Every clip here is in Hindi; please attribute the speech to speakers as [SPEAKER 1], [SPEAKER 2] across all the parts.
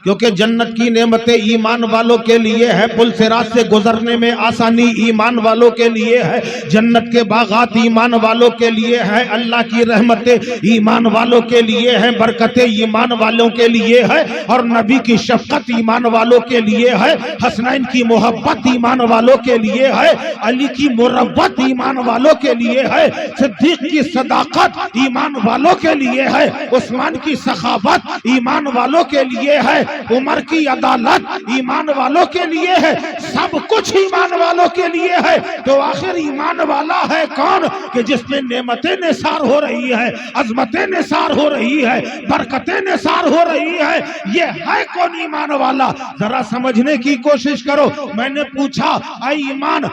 [SPEAKER 1] क्योंकि जन्नत की नेमतें ईमान वालों के लिए है, पुल सिरात से गुजरने में आसानी ईमान वालों के लिए है, जन्नत के बागात ईमान वालों के लिए है, अल्लाह की रहमतें ईमान वालों के लिए है, बरकतें ईमान वालों के लिए है, और नबी की शफकत ईमान वालों के लिए है, हसनैन की मोहब्बत ईमान वालों के लिए है, अली की मुरब्बत ईमान वालों के लिए है, सिद्दीक की सदाकत ईमान वालों के लिए है, उस्मान की सखावत ईमान वालों के लिए है, उमर की अदालत ईमान वालों के लिए है, सब कुछ ईमान वालों के लिए है। तो आखिर ईमान वाला है कौन कि जिसमें नेमतें निसार हो रही है, अजमतें निसार हो रही है, बरकतें निसार हो रही है। ये है कौन ईमान वाला? जरा समझने की कोशिश करो। मैंने पूछा ईमान,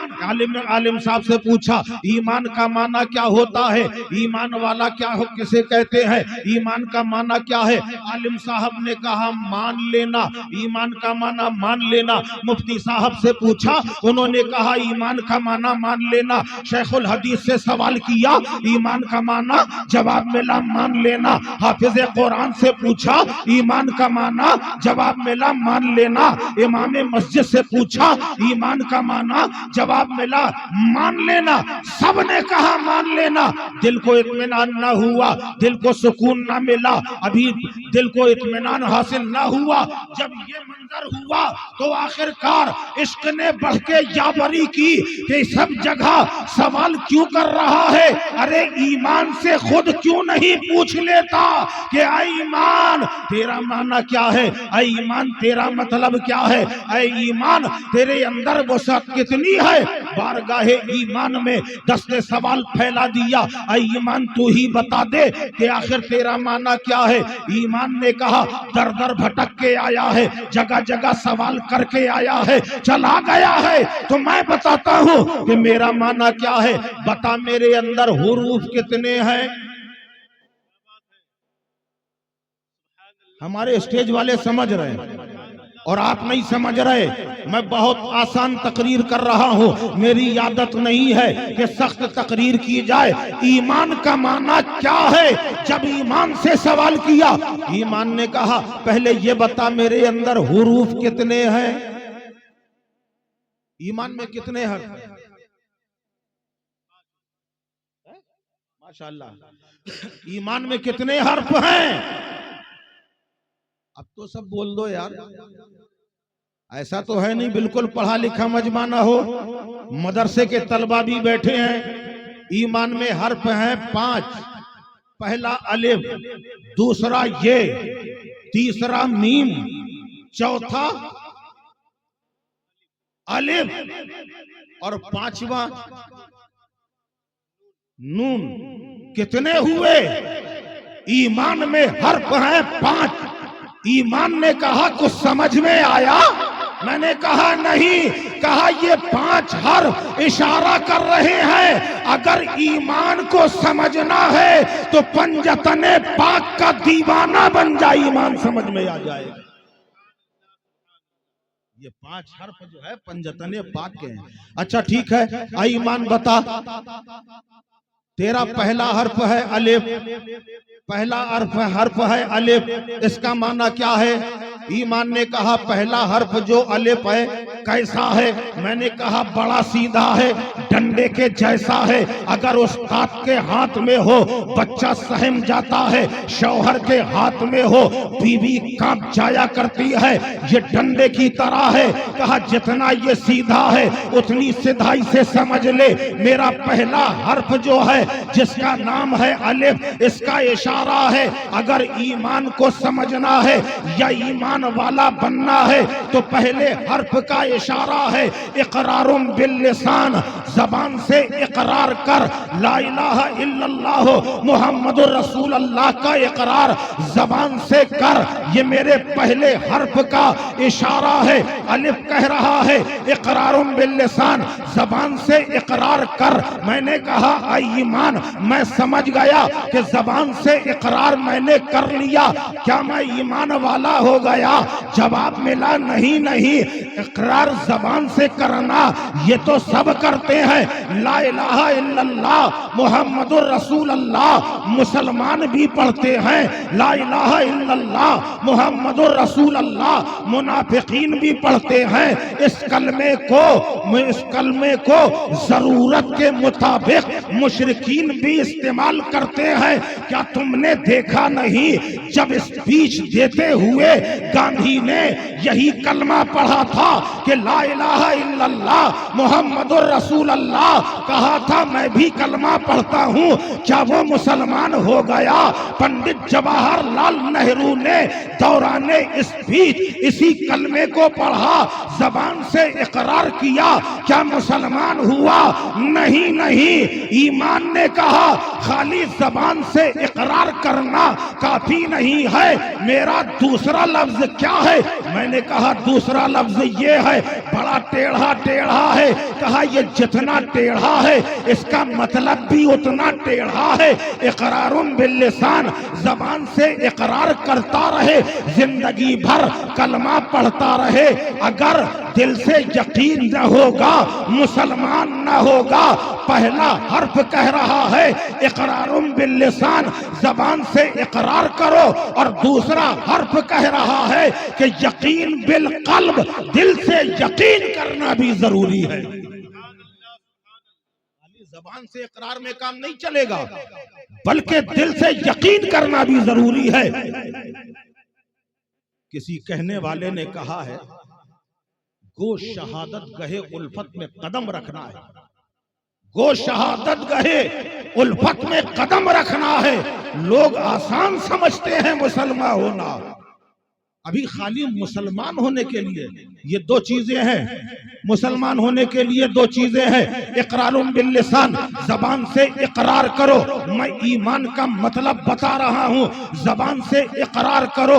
[SPEAKER 1] आलिम साहब से पूछा ईमान का माना क्या होता है, ईमान वाला क्या हो किसे कहते हैं, ईमान का माना क्या है? आलिम साहब ने कहा मान लेना, ईमान का माना मान लेना। मुफ्ती साहब से पूछा, उन्होंने कहा ईमान का माना मान लेना। शेखुल हदीस से सवाल किया, ईमान का माना, जवाब मिला मान लेना। हाफिज कुरान से पूछा, ईमान का माना, जवाब मिला मान लेना। इमाम मस्जिद से पूछा, ईमान का माना, जवाब मिला मान लेना। सबने कहा मान लेना। दिल को इत्मीनान ना हुआ, दिल को सुकून ना मिला, अभी दिल को इत्मीनान हासिल ना हुआ। जब ये मंजर हुआ तो आखिरकार इश्क ने बढ़ के याबरी की कि सब जगह सवाल क्यों कर रहा है? अरे ईमान से खुद क्यों नहीं पूछ लेता कि ऐ ईमान तेरा माना क्या है, ऐ ईमान तेरा मतलब क्या है, ऐ ईमान तेरे अंदर वसअत कितनी है? बारगाहे ईमान में दस्ते सवाल फैला दिया, ऐ ईमान तू ही बता दे कि आखिर तेरा माना क्या है। ईमान ने कहा दर दर भटक के आया है, जगह जगह सवाल करके आया है, चला गया है, तो मैं बताता हूं कि मेरा माना क्या है। बता मेरे अंदर हुरूफ कितने हैं? हमारे स्टेज वाले समझ रहे हैं और आप नहीं समझ रहे। मैं बहुत आसान तकरीर कर रहा हूं, मेरी आदत नहीं है कि सख्त तकरीर की जाए। ईमान का माना क्या है? जब ईमान से सवाल किया, ईमान ने कहा पहले ये बता मेरे अंदर हुरूफ कितने हैं। ईमान में कितने हर्फ हैं? माशाअल्लाह। ईमान में कितने हर्फ हैं? अब तो सब बोल दो यार। ऐसा तो है नहीं बिल्कुल पढ़ा लिखा मजमा ना हो, मदरसे के तलबा भी बैठे हैं। ईमान में हर्फ हैं 5। पहला अलिफ, दूसरा ये, तीसरा मीम, चौथा अलिफ और 5वां नून। कितने हुए? ईमान में हर्फ हैं 5। ईमान ने कहा कुछ समझ में आया? मैंने कहा नहीं। कहा ये 5 हर्फ इशारा कर रहे हैं, अगर ईमान को समझना है तो पंजतने पाक का दीवाना बन जाए, ईमान समझ में आ जाएगा। ये 5 हर्फ जो है पंजतने पाक के हैं। अच्छा ठीक है, आई ईमान बता, तेरा पहला हर्फ है अलिफ, पहला हर्फ है अलिफ, इसका माना क्या है? ईमान ने कहा पहला हर्फ जो अलिफ है कैसा है? मैंने कहा बड़ा सीधा है, डंडे के जैसा है। अगर उस्ताद के हाथ में हो बच्चा सहम जाता है, शौहर के हाथ में हो बीवी कांप जाया करती है। ये डंडे की तरह है। कहा जितना ये सीधा है उतनी सीधाई से समझ ले। मेरा पहला हर्फ जो है जिसका नाम है अलिफ, इसका इशारा है अगर ईमान को समझना है या ईमान वाला बनना है तो पहले हर्फ का इशारा है इकरारुम बिल लिसान, जबान से इकरार कर, ला इलाहा इल्लल्लाह मुहम्मदुर रसूलुल्लाह का इकरार जबान से कर। ये मेरे पहले हर्फ का इशारा है। अलिफ कह रहा है इकरारुम बिल लिसान, जबान से इकरार कर। मैंने कहा आई ईमान, मैं समझ गया कि जबान से इकरार मैंने कर लिया, क्या मैं ईमान वाला हो गया? जवाब मिला नहीं नहीं, इकरार जबान से करना ये तो सब करते हैं। ला इलाहा इल्लल्लाह मुहम्मदुर रसूल अल्लाह मुसलमान भी पढ़ते हैं, ला इलाहा इल्लल्लाह मुहम्मदुर रसूल अल्लाह मुनाफिकीन भी पढ़ते हैं। इस कलमे को जरूरत के मुताबिक मुशरिकीन भी इस्तेमाल करते हैं। क्या तुमने देखा नहीं, जब स्पीच देते हुए गांधी ने यही कलमा पढ़ा था कि ला इलाहा इल्लल्लाह मुहम्मदुर रसूल अल्लाह, कहा था मैं भी कलमा पढ़ता हूं, क्या वो मुसलमान हो गया? पंडित जवाहरलाल नेहरू ने दौराने स्पीच इसी कलमे को पढ़ा, जबान से इकरार किया, क्या मुसलमान हुआ? नहीं नहीं, ईमान ने कहा खाली जबान से इकरार करना काफी नहीं है, मेरा दूसरा लफ्ज क्या है? मैंने कहा दूसरा लफ्ज ये है, बड़ा टेढ़ा टेढ़ा है। कहा ये जितना टेढ़ा है इसका मतलब भी उतना टेढ़ा है। इकरारुन बिल्लिसान, जबान से इकरार करता रहे, जिंदगी भर कलमा पढ़ता रहे, अगर दिल से यकीन न होगा मुसलमान न होगा। पहला हर्फ कह रहा है इकरारुन बिल्लिसान, जबान से इकरार करो, और दूसरा हर्फ कह रहा है कि यकीन बिल कल्ब, दिल से यकीन करना भी जरूरी है। जबान से इकरार में काम नहीं चलेगा, बल्कि दिल से यकीन करना भी जरूरी है। किसी कहने वाले ने कहा है गो शहादत गहे उल्फत में कदम रखना है, गो शहादत गहे उल्फत में कदम रखना है। लोग आसान समझते हैं मुसलमान होना, अभी खाली मुसलमान होने के लिए ये दो चीजें हैं। मुसलमान होने के लिए दो चीजें हैं, इकरारुन बिल्लिसान, जबान से इकरार करो, मैं ईमान का मतलब बता रहा हूं, जबान से इकरार करो,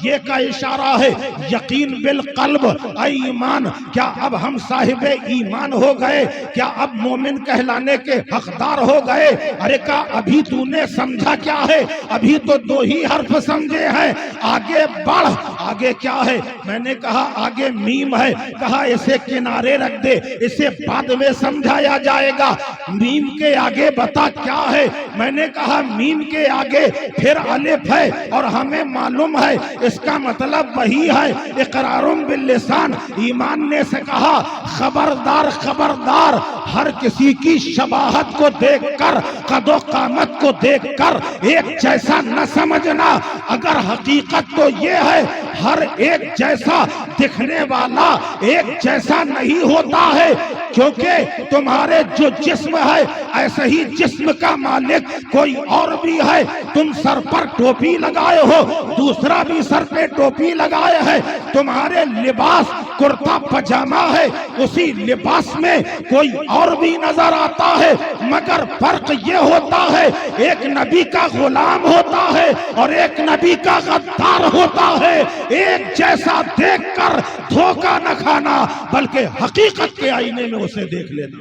[SPEAKER 1] ये का इशारा है। यकीन बिल कल्ब, ईमान, क्या अब हम साहिबे ईमान हो गए? क्या अब मोमिन कहलाने के हकदार हो गए? अरे का अभी तूने समझा क्या है? अभी तो दो ही हर्फ समझे हैं, आगे बढ़। आगे क्या है? मैंने कहा आगे मीम है, कहा इसे किनारे रख दे, इसे बाद में समझाया जाएगा। मीम के आगे बता क्या है? मैंने कहा मीम के आगे फिर अलिफ है, और हमें मालूम है इसका मतलब वही है इकरारुन बिल्लिसान। ईमान ने से कहा खबरदार खबरदार, हर किसी की शबाहत को देखकर, कदो कामत को देखकर एक जैसा न समझना। अगर हकीकत तो ये है हर एक जैसा दिखने वाला एक जैसा नहीं होता है, क्योंकि तुम्हारे जो जिस्म है ऐसे ही जिस्म का मालिक कोई और भी है। तुम सर पर टोपी लगाए हो, दूसरा भी सर पे टोपी लगाए है। तुम्हारे लिबास कुर्ता पजामा है, उसी लिबास में कोई और भी नजर आता है, मगर फर्क ये होता है एक नबी का गुलाम होता है और एक नबी का गद्दार होता है। एक जैसा देखकर धोखा न खाना, बल्कि हकीकत के आईने में उसे देख लेना।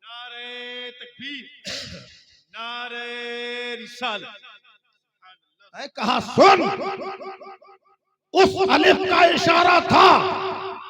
[SPEAKER 2] नारे तकबीर, नारे रिसालत।
[SPEAKER 1] कहा सुन, उस अलिफ का इशारा था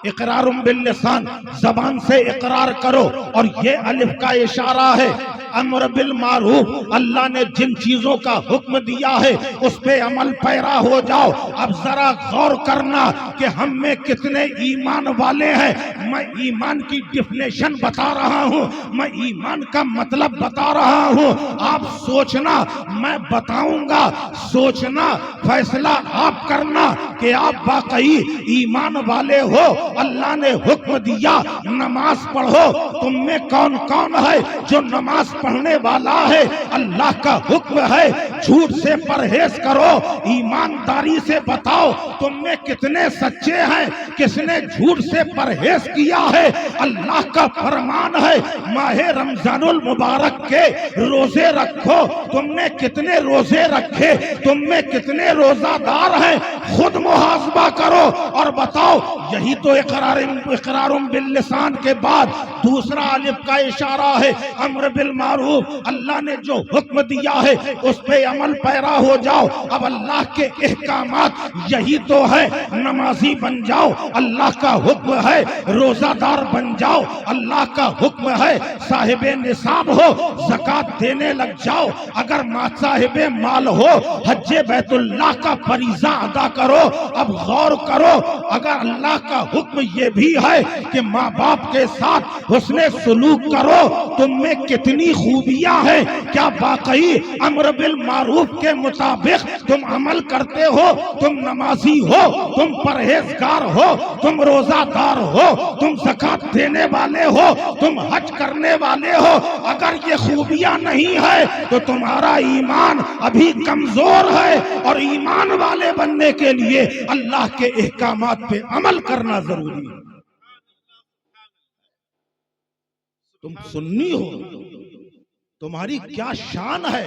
[SPEAKER 1] इकरारुन बिल्लिसान, जबान से इकरार करो, और ये अलिफ का इशारा है अम्र बिल मारूफ। अल्लाह ने जिन चीजों का हुक्म दिया है उस पे अमल पैरा हो जाओ। अब जरा गौर करना कि हम में कितने ईमान वाले हैं। मैं ईमान की डिफिनेशन बता रहा हूँ, मैं ईमान का मतलब बता रहा हूँ। आप सोचना, मैं बताऊंगा, सोचना, फैसला आप करना कि आप वाकई ईमान वाले हो। अल्लाह ने हुक्म दिया नमाज पढ़ो, तुम में कौन कौन है जो नमाज पढ़ने वाला है? अल्लाह का हुक्म है झूठ से परहेज करो, ईमानदारी से बताओ तुम में कितने सच्चे हैं, किसने झूठ से परहेज किया है? अल्लाह का फरमान है माहे रमजानुल मुबारक के रोजे रखो। तुमने कितने रोजे रखे? तुम में कितने रोजादार हैं? खुद मुहासबा करो और बताओ यही तो इकरारुम बिल लिसान के बाद दूसरा अलिफ का इशारा है। अम्र बिल मारूफ, अल्लाह ने जो हुक्म दिया है उस पे अमल पैरा हो जाओ। अब अल्लाह के अहकामात यही तो है, नमाजी बन जाओ, अल्लाह का हुक्म है रोजादार बन जाओ, अल्लाह का हुक्म है साहिबे निसाब हो ज़कात देने लग जाओ, अगर साहिबे माल हो हज्जे बैतुल्लाह का फरीजा अदा करो। अब गौर करो, अगर अल्लाह का हुक्म ये भी है कि माँ बाप के साथ हुस्ने सुलूक करो, तुम में कितनी खूबियां हैं, क्या वाकई अम्र बिल मारूफ के मुताबिक तुम अमल करते हो? तुम नमाजी हो, तुम परहेजगार हो, तुम रोजादार हो, तुम ज़कात देने वाले हो, तुम हज करने वाले हो। अगर ये खूबियां नहीं है तो तुम्हारा ईमान अभी कमजोर है, और ईमान वाले बनने के लिए अल्लाह के अहकामात पे अमल करना जरूरी है। तुम सुन्नी हो, तुम्हारी क्या शान है,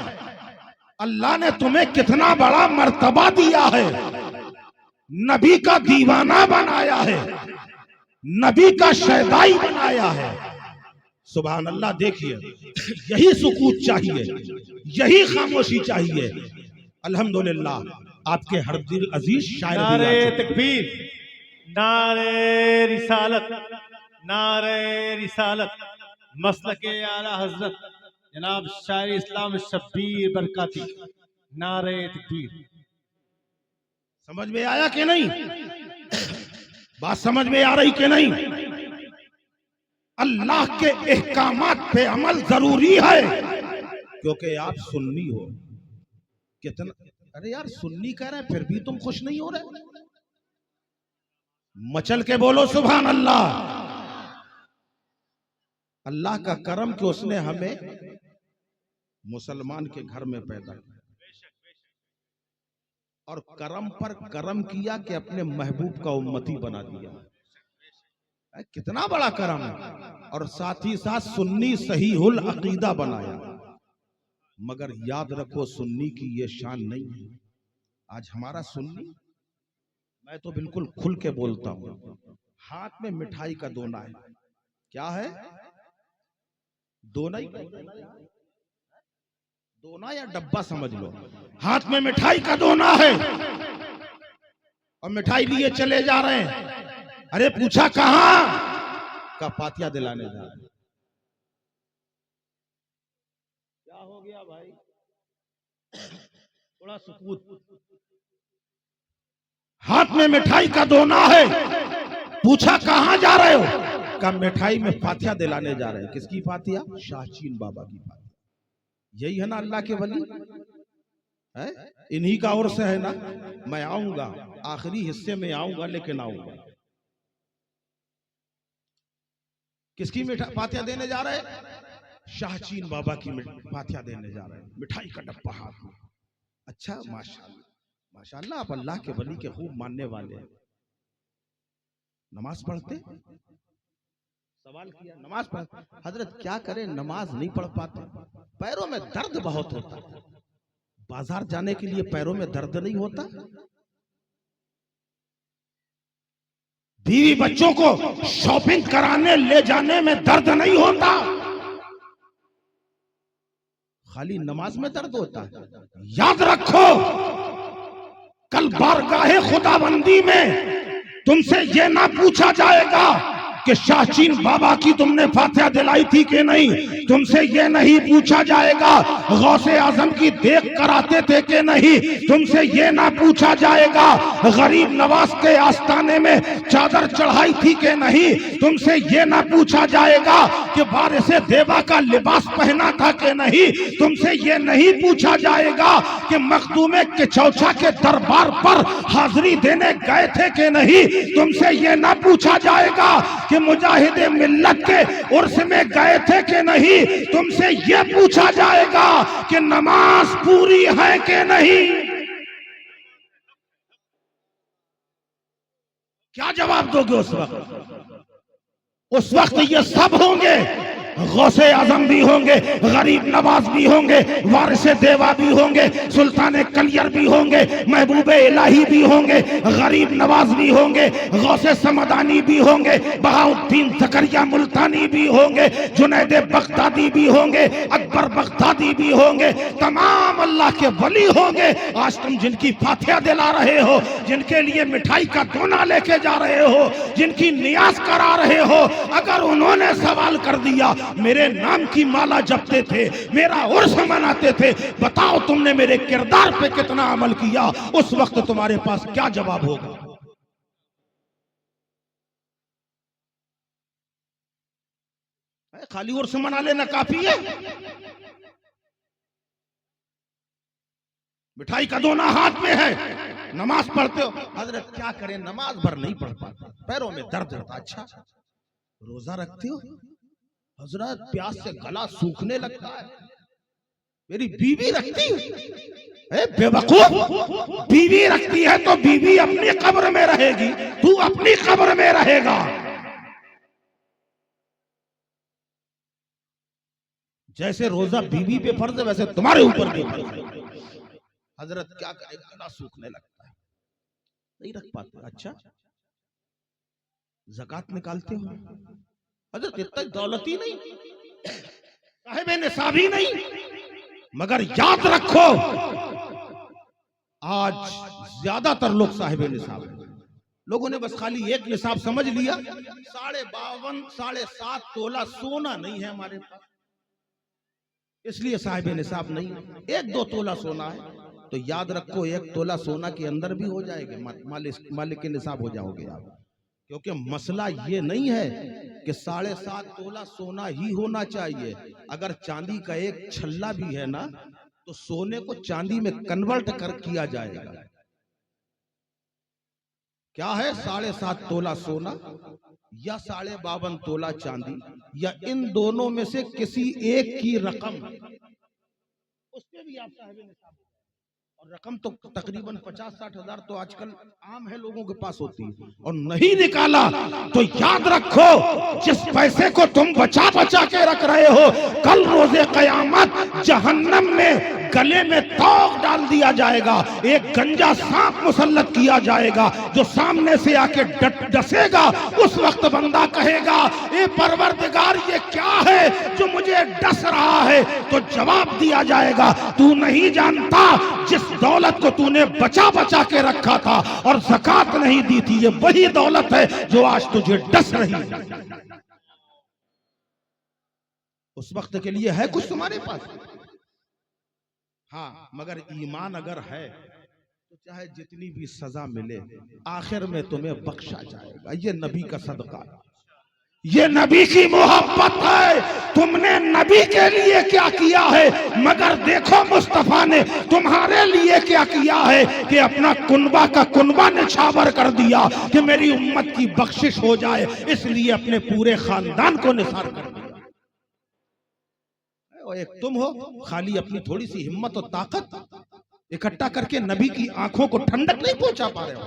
[SPEAKER 1] अल्लाह ने तुम्हें कितना बड़ा मर्तबा दिया है, नबी का दीवाना बनाया है, नबी का शहदाई बनाया है। सुभान अल्लाह। देखिए, यही सुकूत चाहिए, यही खामोशी चाहिए। अल्हम्दुलिल्लाह आपके हर दिल अजीज शायर
[SPEAKER 2] नारे तकबीर, नारे रिसालत, नारे रिसालत, मसलके आला हजरत जनाब शायर इस्लाम शब्बीर बरकाती, नारे तकबीर।
[SPEAKER 1] समझ में आया कि नहीं? बात समझ में आ रही कि नहीं? अल्लाह के अहकामात पे अमल जरूरी है, क्योंकि आप सुन्नी हो। कितना, अरे यार सुन्नी कह रहे हैं फिर भी तुम खुश नहीं हो रहे? मचल के बोलो सुभान अल्लाह। अल्लाह का करम कि उसने हमें मुसलमान के घर में पैदा किया, और करम पर करम किया कि अपने महबूब का उम्मती बना दिया। कितना बड़ा करम है। और साथ ही साथ सुन्नी सहीहुल अकीदा बनाया। मगर याद रखो, सुन्नी की ये शान नहीं है। आज हमारा सुन्नी, मैं तो बिल्कुल खुल के बोलता हूं, हाथ में मिठाई का दोना है। क्या है? दोना ही, दोना या डब्बा समझ लो। हाथ में मिठाई का दोना है और मिठाई लिए चले जा रहे हैं। अरे पूछा कहां? का फातिया दिलाने जा रहे। क्या हो गया भाई? थोड़ा सुकूत। हाथ में मिठाई का दोना है, पूछा कहां जा रहे हो? का मिठाई में फातिया दिलाने जा रहे हैं। किसकी फातिया? शाहचीन बाबा की फातिया। यही है ना अल्लाह के वली है, इन्हीं का उर्स है ना। मैं आऊंगा, आखिरी हिस्से में आऊंगा, लेकिन आऊंगा। किसकी फातिया देने जा रहे हैं? शाहचीन बाबा की फातिया देने जा रहे हैं, मिठाई का डब्बा हाथ में। अच्छा, माशाअल्लाह माशाअल्लाह, आप अल्लाह के वली के खूब मानने वाले हैं। नमाज पढ़ते? सवाल किया, नमाज पढ़। हजरत क्या करें, नमाज नहीं पढ़ पाते, पैरों में दर्द बहुत होता है। बाजार जाने के लिए पैरों में दर्द नहीं होता? बीवी बच्चों को शॉपिंग कराने ले जाने में दर्द नहीं होता? खाली नमाज में दर्द होता है। याद रखो, कल बारगाहे खुदाबंदी में तुमसे यह ना पूछा जाएगा कि शाहचीन बाबा की तुमने फातिहा दिलाई थी कि नहीं। तुमसे ये नहीं पूछा जाएगा गौसे आजम की देख कराते थे कि नहीं। तुमसे ये ना पूछा जाएगा गरीब नवाज के आस्थाने में चादर चढ़ाई थी कि नहीं। तुमसे ये ना पूछा जाएगा कि वारिसे देवा का लिबास पहना था कि नहीं। तुमसे ये नहीं पूछा जाएगा कि मखदूमे किचौछा के दरबार पर हाजिरी देने गए थे कि नहीं। तुमसे ये ना पूछा जाएगा कि मुजाहिदे मिल्लत के उर्स में गए थे कि नहीं। तुमसे यह पूछा जाएगा कि नमाज पूरी है कि नहीं। क्या जवाब दोगे उस वक्त? उस वक्त ये सब होंगे, गौसे आजम भी होंगे, गरीब नवाज भी होंगे, वारिसे देवा भी होंगे, सुल्तान कलियर भी होंगे, महबूबे इलाही भी होंगे, गरीब नवाज भी होंगे, गौसे समदानी भी होंगे, बहाउद्दीन जकरिया मुल्तानी भी होंगे, जुनैद बगदादी भी होंगे, अकबर बगदादी भी होंगे, तमाम अल्लाह के वली होंगे। आज तुम जिनकी फातिहा दिला रहे हो, जिनके लिए मिठाई का दोना लेके जा रहे हो, जिनकी नियाज करा रहे हो, अगर उन्होंने सवाल कर दिया मेरे नाम की माला जपते थे, मेरा उर्स मनाते थे, बताओ तुमने मेरे किरदार पे कितना अमल किया, उस वक्त तुम्हारे पास क्या जवाब होगा? खाली उर्स मना लेना काफी है? मिठाई का दोना हाथ में है, नमाज पढ़ते हो, हजरत क्या करें नमाज भर नहीं पढ़ पाता, पैरों में दर्द होता। अच्छा रोजा रखते हो, हजरत प्यास से गला सूखने लगता है। मेरी बीवी रखती है, बेवकूफ, बीवी रखती है तो बीवी अपनी कब्र में रहेगी, तू अपनी कब्र में रहेगा। जैसे रोजा बीवी पे फर्ज है, वैसे तुम्हारे ऊपर भी फर्ज है। हजरत क्या करे गला सूखने लगता है, नहीं रख पाते। अच्छा ज़कात निकालते हो, हजरत इतना दौलत ही नहीं, साहिब निसाब ही नहीं, मगर याद रखो आज ज्यादातर लोग साहिब निसाब हैं। लोगों ने बस खाली एक निसाब समझ लिया, 52 7.5 तोला सोना नहीं है हमारे पास, इसलिए साहिब निसाब नहीं। 1-2 तोला सोना है तो याद रखो 1 तोला सोना के अंदर भी हो जाएगा, मालिक के निसाब हो जाओगे आप। क्योंकि मसला ये नहीं है कि 7.5 तोला सोना ही होना चाहिए, अगर चांदी का एक छल्ला भी है ना तो सोने को चांदी में कन्वर्ट कर किया जाएगा। क्या है 7.5 तोला सोना या 52.5 तोला चांदी, या इन दोनों में से किसी एक की रकम, उसके भी आप साहिब निसाब। और रकम तो तकरीबन 50-60 हजार तो आजकल आम है लोगों के पास होती है, और नहीं निकाला तो याद रखो जिस पैसे को तुम बचा बचा के रख रहे हो, कल रोजे कयामत जहन्नम में गले में तोक डाल दिया जाएगा, एक गंजा सांप मुसल्लत किया जाएगा जो सामने से आके डसेगा। उस वक्त बंदा कहेगा ए परवरदिगार ये क्या है जो मुझे डस रहा है, तो जवाब दिया जाएगा तू नहीं जानता जिस दौलत को तूने बचा बचा के रखा था और ज़कात नहीं दी थी, ये वही दौलत है जो आज तुझे डस रही है। उस वक्त के लिए है कुछ तुम्हारे पास? हाँ, मगर ईमान अगर है तो चाहे जितनी भी सजा मिले आखिर में तुम्हें बख्शा जाएगा। ये नबी का सदका, ये नबी की मोहब्बत है। तुमने नबी के लिए क्या किया है, मगर देखो मुस्तफा ने तुम्हारे लिए क्या किया है कि अपना कुनबा का कुनबा निछावर कर दिया कि मेरी उम्मत की बख्शिश हो जाए, इसलिए अपने पूरे खानदान को निसार कर दिया। एक तुम हो खाली अपनी थोड़ी सी हिम्मत और ताकत इकट्ठा करके नबी की आंखों को ठंडक नहीं पहुंचा पा रहे हो,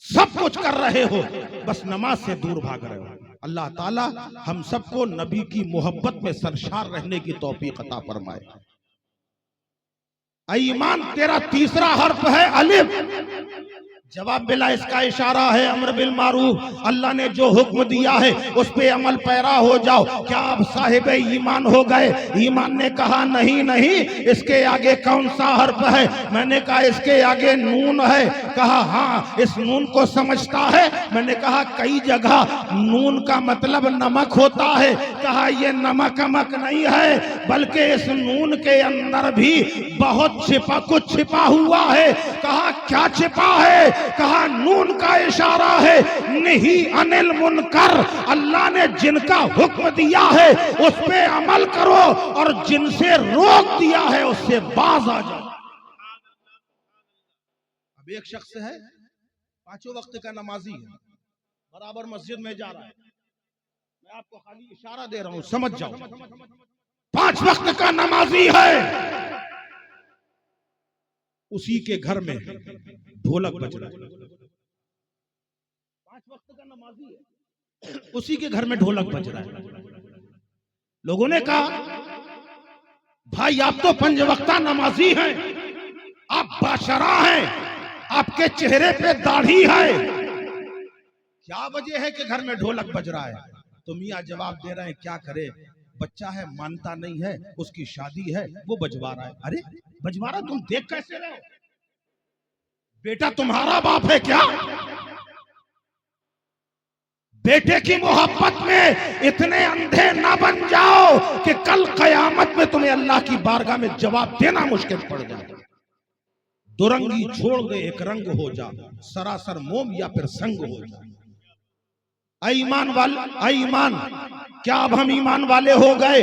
[SPEAKER 1] सब कुछ कर रहे हो, बस नमाज से दूर भाग रहे हो। अल्लाह ताला हम सबको नबी की मोहब्बत में सरशार रहने की तौफीक अता फरमाए। ईमान तेरा तीसरा हर्फ है अलिफ, जवाब मिला इसका इशारा है अम्र बिल मारूफ। अल्लाह ने जो हुक्म दिया है उस पे अमल पैरा हो जाओ। क्या आप साहिब ईमान हो गए? ईमान ने कहा नहीं नहीं, इसके आगे कौन सा हर्फ है? मैंने कहा इसके आगे नून है। कहा हाँ, इस नून को समझता है? मैंने कहा कई जगह नून का मतलब नमक होता है। कहा ये नमक नहीं है, बल्कि इस नून के अंदर भी बहुत कुछ छिपा हुआ है। कहा क्या छिपा है? कहा नून का इशारा है नहीं अनिल मुनकर, अल्लाह ने जिनका हुक्म दिया है उस पे अमल करो और जिनसे रोक दिया है उससे बाज आ जाओ। अब एक शख्स है 5 वक्त का नमाजी है, बराबर मस्जिद में जा रहा है, मैं आपको खाली इशारा दे रहा हूं समझ जाओ। 5 वक्त का नमाजी है, उसी के घर में ढोलक बज रहा है। 5 वक्त का नमाजी है, उसी के घर में ढोलक बज रहा है। लोगों ने कहा भाई आप तो 5 वक्ता नमाजी हैं, आप बाशरा हैं, आपके चेहरे पे दाढ़ी है, क्या वजह है कि घर में ढोलक बज रहा है? तो मियाँ जवाब दे रहे हैं क्या करे, बच्चा है मानता नहीं है, उसकी शादी है, वो बजवा रहा है। अरे बजवा रहा, तुम देख कैसे रहे हो? बेटा तुम्हारा बाप है क्या? बेटे की मोहब्बत में इतने अंधे ना बन जाओ कि कल कयामत में तुम्हें अल्लाह की बारगाह में जवाब देना मुश्किल पड़ जाए। दुरंगी छोड़ दे, एक रंग हो जा, सरासर मोम या फिर संग हो जा। ईमान वाले, ईमान, क्या अब हम ईमान वाले हो गए?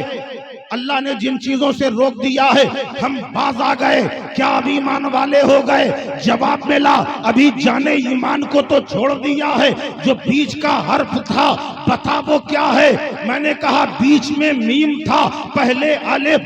[SPEAKER 1] अल्लाह ने जिन चीजों से रोक दिया है हम बाज आ गए, क्या अब ईमान वाले हो गए? जवाब मिला, अभी जाने ईमान को तो छोड़ दिया है, जो बीच का हर्फ था बता वो क्या है? मैंने कहा बीच में मीम था, पहले अलिफ,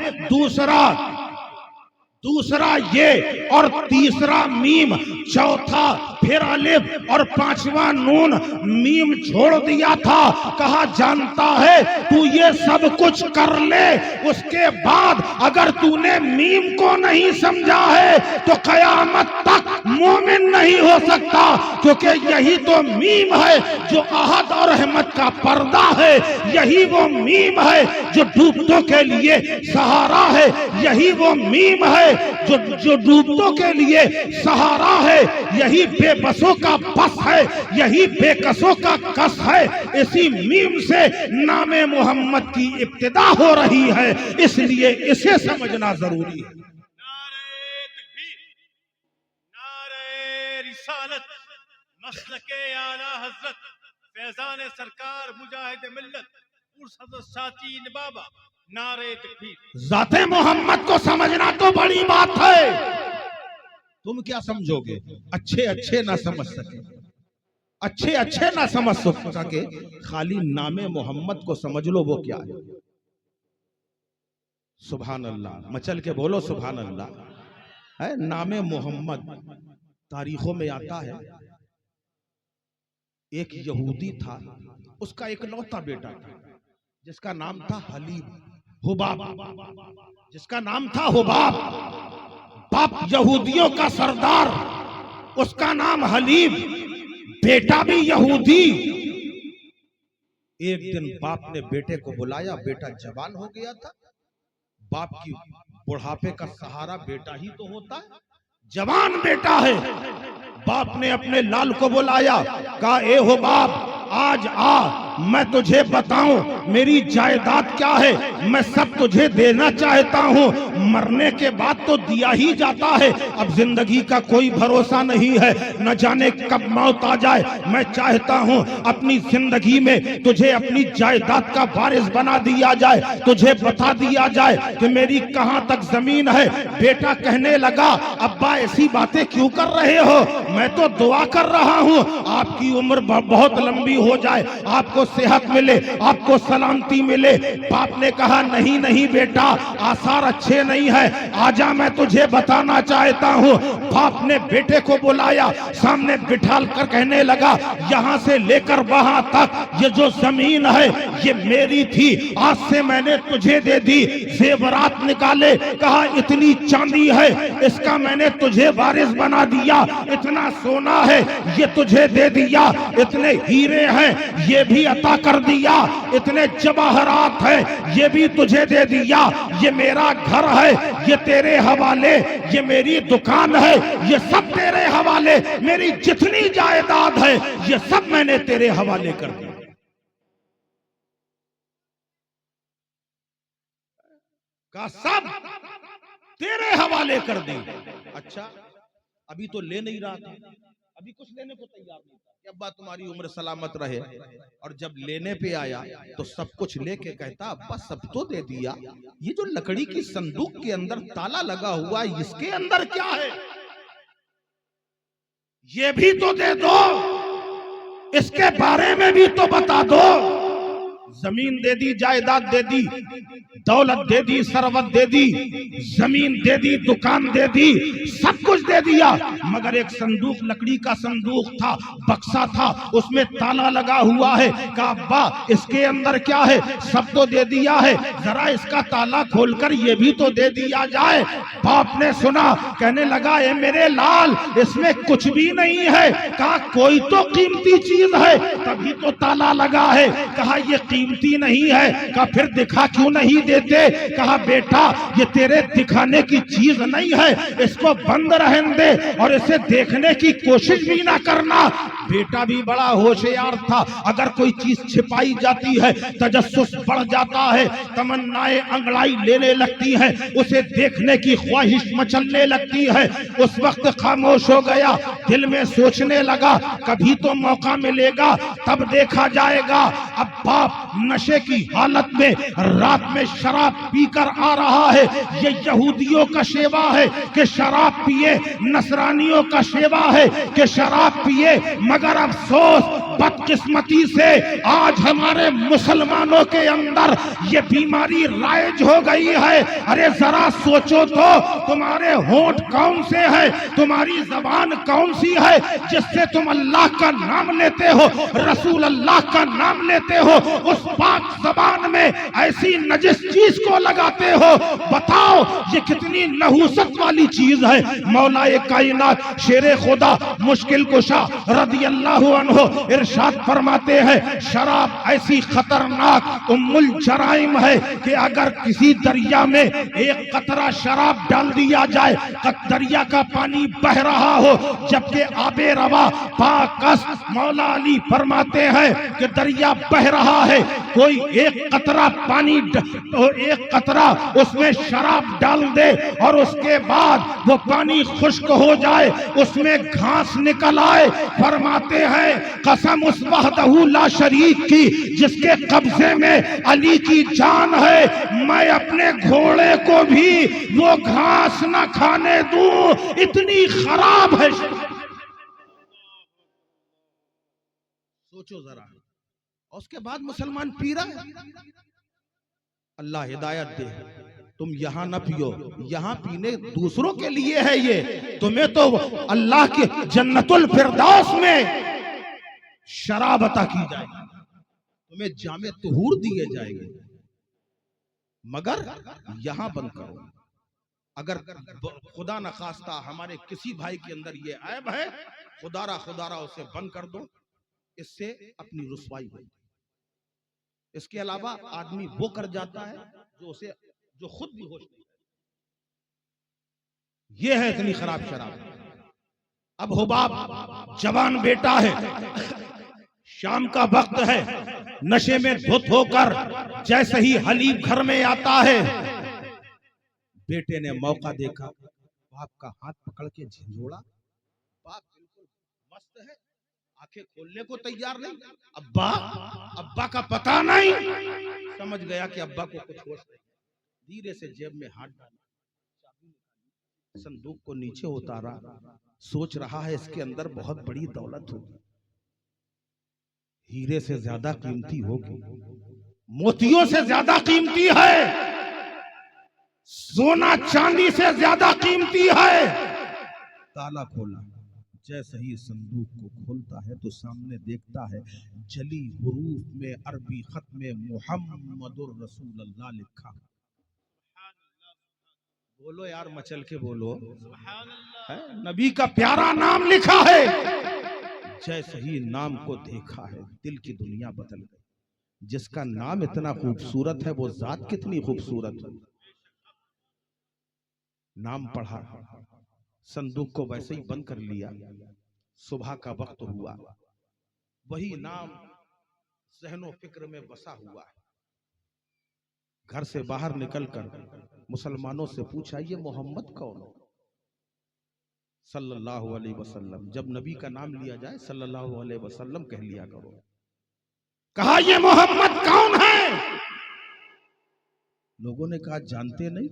[SPEAKER 1] दूसरा ये और तीसरा मीम, चौथा फिर अलिफ और पांचवा नून, मीम छोड़ दिया था। कहा जानता है तू ये सब कुछ कर ले, उसके बाद अगर तूने मीम को नहीं समझा है तो कयामत तक मोमिन नहीं हो सकता, क्योंकि यही तो मीम है जो अहद और रहमत का पर्दा है, यही वो मीम है जो डूबतों के लिए सहारा है, यही वो मीम है जो डूबतों के लिए सहारा है, यही बेबसों का बस है, यही बेकसों का कस है। इसी मीम से नामे मोहम्मद की इब्तिदा हो रही है, इसलिए इसे समझना जरूरी है।
[SPEAKER 2] नारे तकबीर, नारे रिसालत, मसलके आला हजरत फैजान सरकार मुजाहिद मिल्लत उर्सद साची बाबा, नारे तकबीर।
[SPEAKER 1] जाते मोहम्मद को समझना तो बड़ी बात है, तुम क्या समझोगे? अच्छे अच्छे ना समझ सके, अच्छे अच्छे ना समझ सके, खाली नामे मोहम्मद को समझ लो वो क्या है। सुभान अल्लाह, मचल के बोलो सुभान अल्लाह। है नामे मोहम्मद तारीखों में आता है, एक यहूदी था, उसका एक लौता बेटा था जिसका नाम था हलीब, हुबाब, जिसका नाम था हुबाब। बाप यहूदियों का सरदार, उसका नाम हलीब, बेटा भी यहूदी। एक दिन बाप ने बेटे को बुलाया, बेटा जवान हो गया था, बाप की बुढ़ापे का सहारा बेटा ही तो होता है, जवान बेटा है। बाप ने अपने लाल को बुलाया, कहा ए हो बाप आज आ, मैं तुझे बताऊं मेरी जायदाद क्या है, मैं सब तुझे देना चाहता हूं, मरने के बाद तो दिया ही जाता है, अब जिंदगी का कोई भरोसा नहीं है, न जाने कब मौत आ जाए। मैं चाहता हूं अपनी जिंदगी में तुझे अपनी जायदाद का वारिस बना दिया जाए, तुझे बता दिया जाए कि मेरी कहां तक जमीन है। बेटा कहने लगा अब्बा ऐसी बातें क्यों कर रहे हो, मैं तो दुआ कर रहा हूं आपकी उम्र बहुत लंबी हो जाए, आपको सेहत मिले, आपको सलामती मिले। बाप ने कहा नहीं नहीं बेटा, आसार अच्छे नहीं है, आजा मैं तुझे बताना चाहता हूं। बाप ने बेटे को बुलाया, सामने बिठाल कर कहने लगा यहां से लेकर वहां तक ये जो जमीन है ये मेरी थी, आज से मैंने तुझे दे दी। जेवरात निकाले, कहा इतनी चांदी है इसका मैंने तुझे वारिस बना दिया, इतना सोना है ये तुझे दे दिया, इतने हीरे हैं ये भी अता कर दिया, इतने जवाहरात हैं ये भी तुझे दे दिया, ये मेरा घर है ये तेरे हवाले, ये मेरी दुकान है ये सब तेरे हवाले, मेरी जितनी जायदाद है ये सब मैंने तेरे हवाले कर दी। का सब तेरे हवाले कर दी। अच्छा अभी तो ले नहीं रहा था, अभी कुछ लेने को तैयार नहीं था कि अब्बा तुम्हारी उम्र सलामत रहे, और जब लेने पे आया तो सब कुछ लेके कहता अब्बा सब तो दे दिया, ये जो लकड़ी की संदूक के अंदर ताला लगा हुआ है इसके अंदर क्या है, ये भी तो दे दो, इसके बारे में भी तो बता दो। जमीन दे दी, जायदाद दे दी, दौलत दे दी, सरवत दे दी, जमीन दे दी, दुकान दे दी, सब कुछ दे दिया, मगर एक संदूक, लकड़ी का संदूक था, बक्सा था, उसमें ताला लगा हुआ है। कहा अब्बा इसके अंदर क्या है? सब तो दे दिया है, जरा इसका ताला खोलकर ये भी तो दे दिया जाए। बाप ने सुना, कहने लगा ए मेरे लाल, इसमें कुछ भी नहीं है। कहा कोई तो कीमती चीज है, तभी तो ताला लगा है। कहा ये कीमती नहीं है। कहा फिर दिखा क्यों नहीं देते? कहा बेटा ये तेरे दिखाने की चीज नहीं है, इसको बंद रहने दे और इसे देखने की कोशिश भी ना करना। बेटा भी बड़ा होशियार था, अगर कोई चीज छिपाई जाती है तजस्सुस बढ़ जाता है, तमन्नाएं अंगड़ाई लेने लगती हैं, उसे देखने की ख्वाहिश मचलने लगती है। उस वक्त खामोश हो गया, दिल में सोचने लगा कभी तो मौका मिलेगा तब देखा जाएगा। अब बाप नशे की हालत में रात में शराब पीकर आ रहा है। ये यहूदियों का शेवा है कि शराब पिए, नसरानियों का शेवा है कि शराब पिए, मगर अफसोस बदकिस्मती से आज हमारे मुसलमानों के अंदर ये बीमारी राइज हो गई है। अरे जरा सोचो तो, तुम्हारे होंठ कौन से है, तुम्हारी जबान कौन सी है जिससे तुम अल्लाह का नाम लेते हो, रसूल अल्लाह का नाम लेते हो, उस पाक जबान में ऐसी नजिस चीज को लगाते हो। बताओ ये कितनी नहुसत वाली चीज है। मौलाए कायनात शेरे खुदा मुश्किल कुशा रज़ी अल्लाहु अन्हु इरशाद फरमाते हैं, शराब ऐसी खतरनाक उम्मुल जराइम है कि अगर किसी दरिया में एक कतरा शराब डाल दिया जाए, दरिया का पानी बह रहा हो, जबकि आबे रवा पाकस, मौला अली फरमाते हैं कि दरिया बह रहा है, कोई एक कतरा पानी, एक कतरा उसमें शराब डाल दे और उसके बाद वो पानी खुश्क हो जाए, उसमें घास निकल आए, फरमाते हैं कसम उस वहदहू ला शरीक की जिसके कब्जे में अली की जान है, मैं अपने घोड़े को भी वो घास न खाने दूं, इतनी खराब है। सोचो जरा, उसके बाद मुसलमान पी रहा है। अल्लाह हिदायत दे, तुम यहां ना पियो, यहां पीने दूसरों के लिए है, ये तुम्हें तो अल्लाह के जन्नतुल फिरदौस में शराब अता की जाएगी, तुम्हें जामे तुहूर दिए जाएंगे, मगर यहां बंद करो। अगर खुदा न खास्ता हमारे किसी भाई के अंदर ये ऐब है, खुदारा उसे बंद कर दो, इससे अपनी रुसवाई होगी। इसके अलावा आदमी वो कर जाता है जो खुद भी होश नहीं। ये है इतनी खराब शराब। अब हुबाब जवान बेटा है, शाम का वक्त है, नशे में धुत होकर जैसे ही हलीब घर में आता है, बेटे ने मौका देखा, बाप का हाथ पकड़ के झिंझोड़ा। बाप बिल्कुल मस्त है, आंखें खोलने को तैयार नहीं। अब्बा का पता नहीं, समझ गया कि अब्बा को कुछ होश नहीं। धीरे से जेब में हाथ डाला, संदूक को नीचे उतारा, सोच रहा है इसके अंदर बहुत बड़ी दौलत होगी, हीरे से ज्यादा कीमती होगी, मोतियों से ज्यादा कीमती है, सोना चांदी से ज्यादा कीमती है। ताला खोला, जैसे ही संदूक को खोलता है तो सामने देखता है जली हुरूफ में अरबी खत में मुहम्मदुर रसूलुल्लाह लिखा। बोलो यार, मचल के बोलो, है नबी का प्यारा नाम लिखा है। जैसे ही नाम को देखा है, दिल की दुनिया बदल गई। जिसका नाम इतना खूबसूरत है वो जात कितनी खूबसूरत है। नाम पढ़ा, संदूक को वैसे ही बंद कर लिया। सुबह का वक्त हुआ, वही नाम ज़हनो फिक्र में बसा हुआ है। घर से बाहर निकलकर मुसलमानों से पूछा, ये मोहम्मद कौन है? सल्लल्लाहु अलैहि वसल्लम। जब नबी का नाम लिया जाए सल्लल्लाहु अलैहि वसल्लम कह लिया करो। कहा ये मोहम्मद कौन है? लोगों ने कहा जानते नहीं,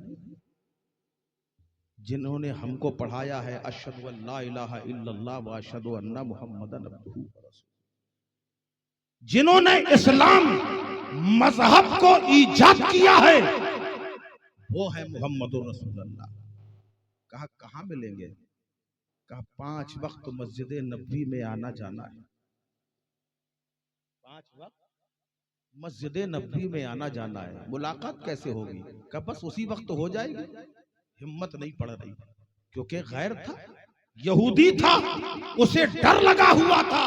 [SPEAKER 1] जिन्होंने हमको पढ़ाया है अशहदु अल्ला इलाहा इल्लल्लाह व अशहदु अन्ना मुहम्मदन अब्दुहु व रसूलुहु, जिन्होंने इस्लाम मजहब को ईजाद किया है वो है मोहम्मद रसूलुल्लाह। कहा कहां मिलेंगे? कहा 5 वक्त मस्जिद नबवी में आना जाना है। 5 वक्त मस्जिद नबवी में आना जाना है। मुलाकात कैसे होगी? कहा बस उसी वक्त हो जाएगी। हिम्मत नहीं पड़ रही क्योंकि गैर था, यहूदी था, उसे डर लगा हुआ था।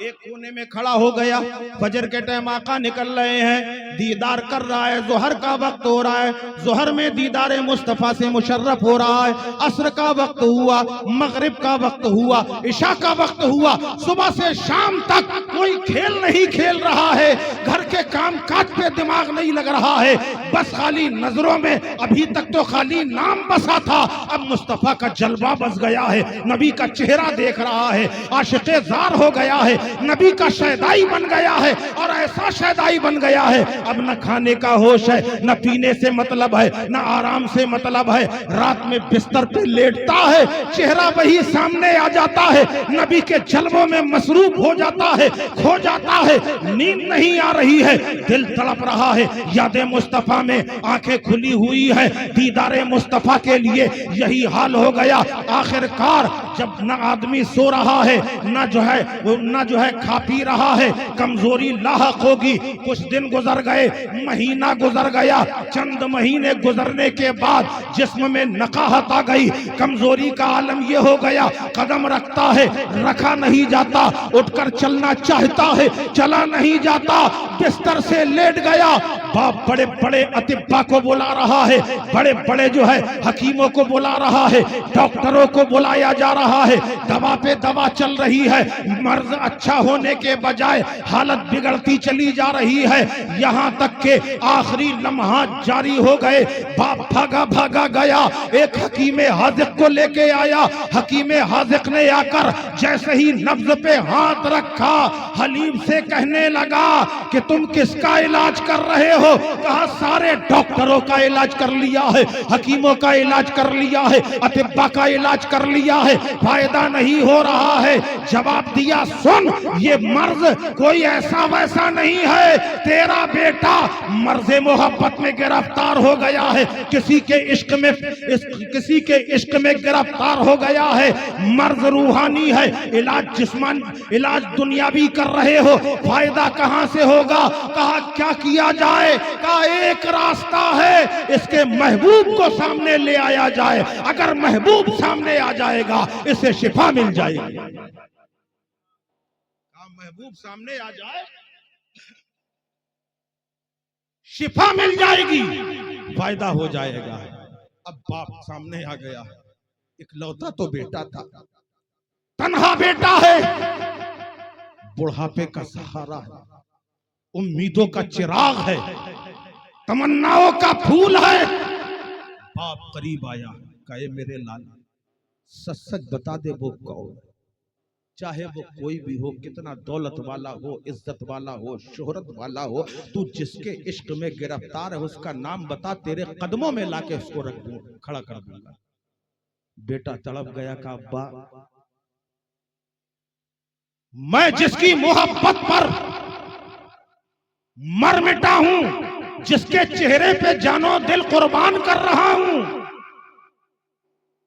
[SPEAKER 1] एक कोने में खड़ा हो गया। फजर के टाइम आका निकल रहे हैं, दीदार कर रहा है, जोहर का वक्त हो रहा है, जोहर में दीदार मुस्तफा से मुशर्रफ हो रहा है। असर का वक्त हुआ, मगरिब का वक्त हुआ, इशा का वक्त हुआ। सुबह से शाम तक कोई खेल नहीं खेल रहा है, घर के काम काज पे दिमाग नहीं लग रहा है, बस खाली नजरों में अभी तक तो खाली नाम बसा था, अब मुस्तफा का जलवा बस गया है, नबी का चेहरा देख रहा है, आशिक़े ज़ार हो गया है, नबी का शैदाई बन गया है। और ऐसा शैदाई बन गया है अब न खाने का होश है, न पीने से मतलब है, न आराम से मतलब है। रात में बिस्तर पे लेटता है, चेहरा वही सामने आ जाता है, नबी के जलवों में मसरूफ हो जाता है, खो जाता है, नींद नहीं आ रही है, दिल तड़प रहा है, याद मुस्तफा में आंखें खुली हुई है। दीदारे मुस्तफा के लिए यही हाल हो गया। आखिरकार जब न आदमी सो रहा है, न जो है खा पी रहा है, कमजोरी लाहक होगी। कुछ दिन गुजर गए, महीना गुजर गया, चंद महीने गुजरने के बाद जिस्म में नकाहत आ गई, कमजोरी का आलम यह हो गया, कदम रखता है, रखा नहीं जाता, उठकर चलना चाहता है, चला नहीं जाता, बिस्तर से लेट गया। बाप बड़े बड़े अतिब्बा को बुला रहा है, बड़े बड़े जो है हकीमों को बुला रहा है, डॉक्टरों को बुलाया जा रहा है, दवा पे दवा चल रही है, मर्ज अच्छा होने के बजाय हालत बिगड़ती चली जा रही है। यहां तक के आखिरी लम्हा जारी हो गए। बाप भागा भागा गया, एक हकीम हाज़िक़ को लेके आया। हकीम हाज़िक़ ने आकर जैसे ही नब्ज पे हाथ रखा, हलीम से कहने लगा कि तुम किसका इलाज कर रहे हो? कहा सारे डॉक्टरों का इलाज कर लिया है, हकीमों का इलाज कर लिया है, अतिब्बा का इलाज कर लिया है, फायदा नहीं हो रहा है। जवाब दिया सुन, ये मर्ज कोई ऐसा वैसा नहीं है, तेरा बेटा मर्ज मोहब्बत में गिरफ्तार हो गया है, किसी के इश्क में गिरफ्तार हो गया है। मर्ज रूहानी है, इलाज दुनियावी कर रहे हो, फायदा कहां से होगा? कहा क्या किया जाए? कहा एक रास्ता है, इसके महबूब को सामने ले आया जाए, अगर महबूब सामने आ जाएगा इसे शिफा मिल जाएगी। महबूब सामने आ जाए, शिफा मिल जाएगी, फायदा हो जाएगा। अब बाप सामने आ गया, इकलौता तो बेटा था, तन्हा बेटा है, बुढ़ापे का सहारा है, उम्मीदों का चिराग है, तमन्नाओं का फूल है। बाप करीब आया, कहे मेरे लाला सच सच बता दे वो कौन, चाहे वो कोई भी हो, कितना दौलत वाला हो, इज्जत वाला हो, शोहरत वाला हो, तू जिसके इश्क में गिरफ्तार है उसका नाम बता, तेरे कदमों में लाके उसको रख दूं, खड़ा कर दूंगा। बेटा तड़प गया का अब्बा, मैं जिसकी मोहब्बत पर मर मिटा हूं, जिसके चेहरे पे जानो दिल कुर्बान कर रहा हूं,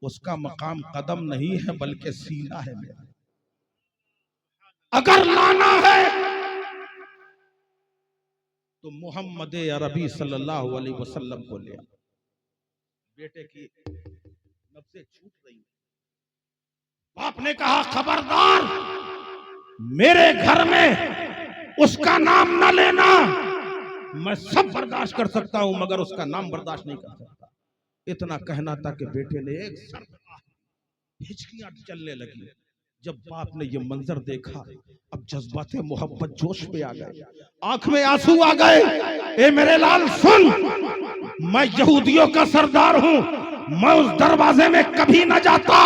[SPEAKER 1] उसका मकाम कदम नहीं है बल्कि सीना है मेरा। अगर लाना है तो मोहम्मद अरबी सल्लल्लाहु अलैहि वसल्लम को ले। बेटे की नब्ज़ें छूट रही। बाप ने कहा खबरदार, मेरे घर में उसका नाम न लेना। मैं सब बर्दाश्त कर सकता हूं मगर उसका नाम बर्दाश्त नहीं कर सकता। इतना कहना था कि बेटे ने एक हिचकियां चलने लगी। जब बाप ने ये मंजर देखा, अब जज्बाते मोहब्बत जोश में आ गए, आंख में आंसू आ गए। ए मेरे लाल सुन, मैं यहूदियों का सरदार हूं, मैं उस दरवाजे में कभी ना जाता,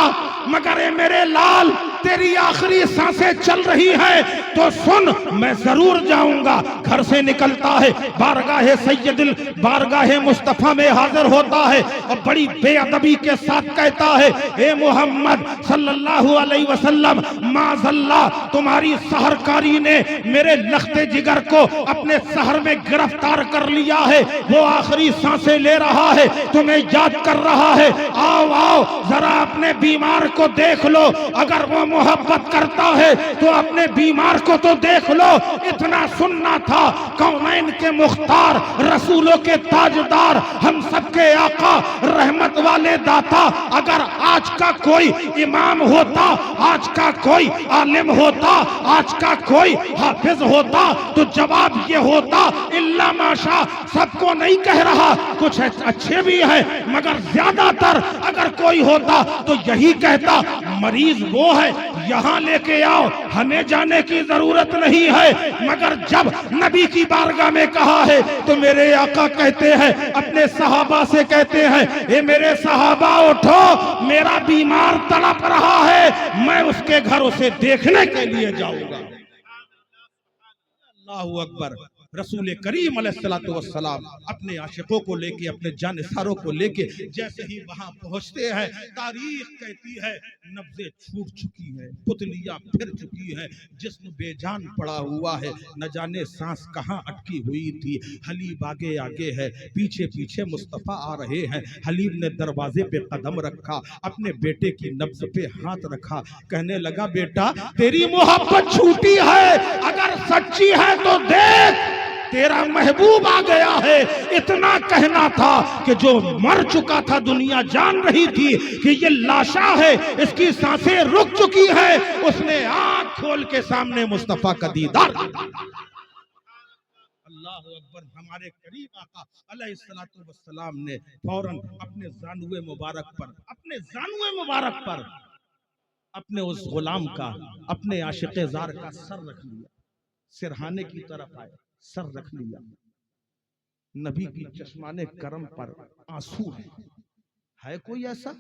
[SPEAKER 1] मगर ए मेरे लाल तेरी आखिरी सांसें चल रही है तो सुन, मैं जरूर जाऊंगा। घर से निकलता है, बारगाहे सैयदुल बारगाहे मुस्तफा में हाजिर होता है और बड़ी बेअदबी के साथ कहता है, ए मोहम्मद सल्लल्लाहु अलैहि वसल्लम, माज़ल्ला तुम्हारी सहरकारी ने मेरे लख्ते जिगर को अपने शहर में गिरफ्तार कर लिया है। वो आखिरी सांसें ले रहा है, तुम्हें याद कर रहा है। आओ आओ जरा अपने बीमार को देख लो, अगर वो मोहब्बत करता है तो अपने बीमार को तो देख लो। इतना सुनना था, कौनैन के मुख्तार, रसूलों के ताजदार, हम सबके आका, रहमत वाले दाता, अगर आज का कोई इमाम होता, आज का कोई आलिम होता, आज का कोई हाफिज होता तो जवाब ये होता, इल्ला माशा, सबको नहीं कह रहा, कुछ अच्छे भी है मगर ज्यादातर अगर कोई होता तो यही कहता, मरीज वो है, यहां लेके आओ, हमें जाने की जरूरत नहीं है। मगर जब नबी की बारगाह में कहा है तो मेरे आका कहते हैं, अपने सहाबा से कहते हैं, ए मेरे सहाबा उठो, मेरा बीमार तड़प रहा है, मैं उसके घर उसे देखने के लिए जाऊंगा। अल्लाहू अकबर। रसूल करीम अलैहिस्सलातु वस्सलाम अपने आशिकों को लेके, अपने जानिसारों को लेके जैसे ही वहां पहुंचते हैं, तारीख कहती है नब्जें छूट चुकी है, पुतलियां फिर चुकी है, जिस्म बेजान पड़ा हुआ है, न जाने सांस कहां अटकी हुई थी। हलीब आगे आगे है, पीछे पीछे मुस्तफा आ रहे हैं। हलीब ने दरवाजे पे कदम रखा, अपने बेटे की नब्ज पे हाथ रखा, कहने लगा, बेटा तेरी मोहब्बत छूटी है, अगर सच्ची है तो देख, तेरा महबूब आ गया है। इतना कहना था कि जो मर चुका था, दुनिया जान रही थी कि ये लाशा है, इसकी सांसें रुक चुकी है, उसने आंख खोल के सामने मुस्तफा का दीदार। अल्लाहु अकबर। हमारे करीम आका अलैहिस्सलातु वस्सलाम ने फौरन अपने जानुए मुबारक पर, अपने जानुए मुबारक पर अपने उस गुलाम का, अपने आशिक़े ज़ार का सर रख लिया, सिरहाने की तरफ आए, सर रख लिया। नबी की चश्माने करम पर आंसू है कोई ऐसा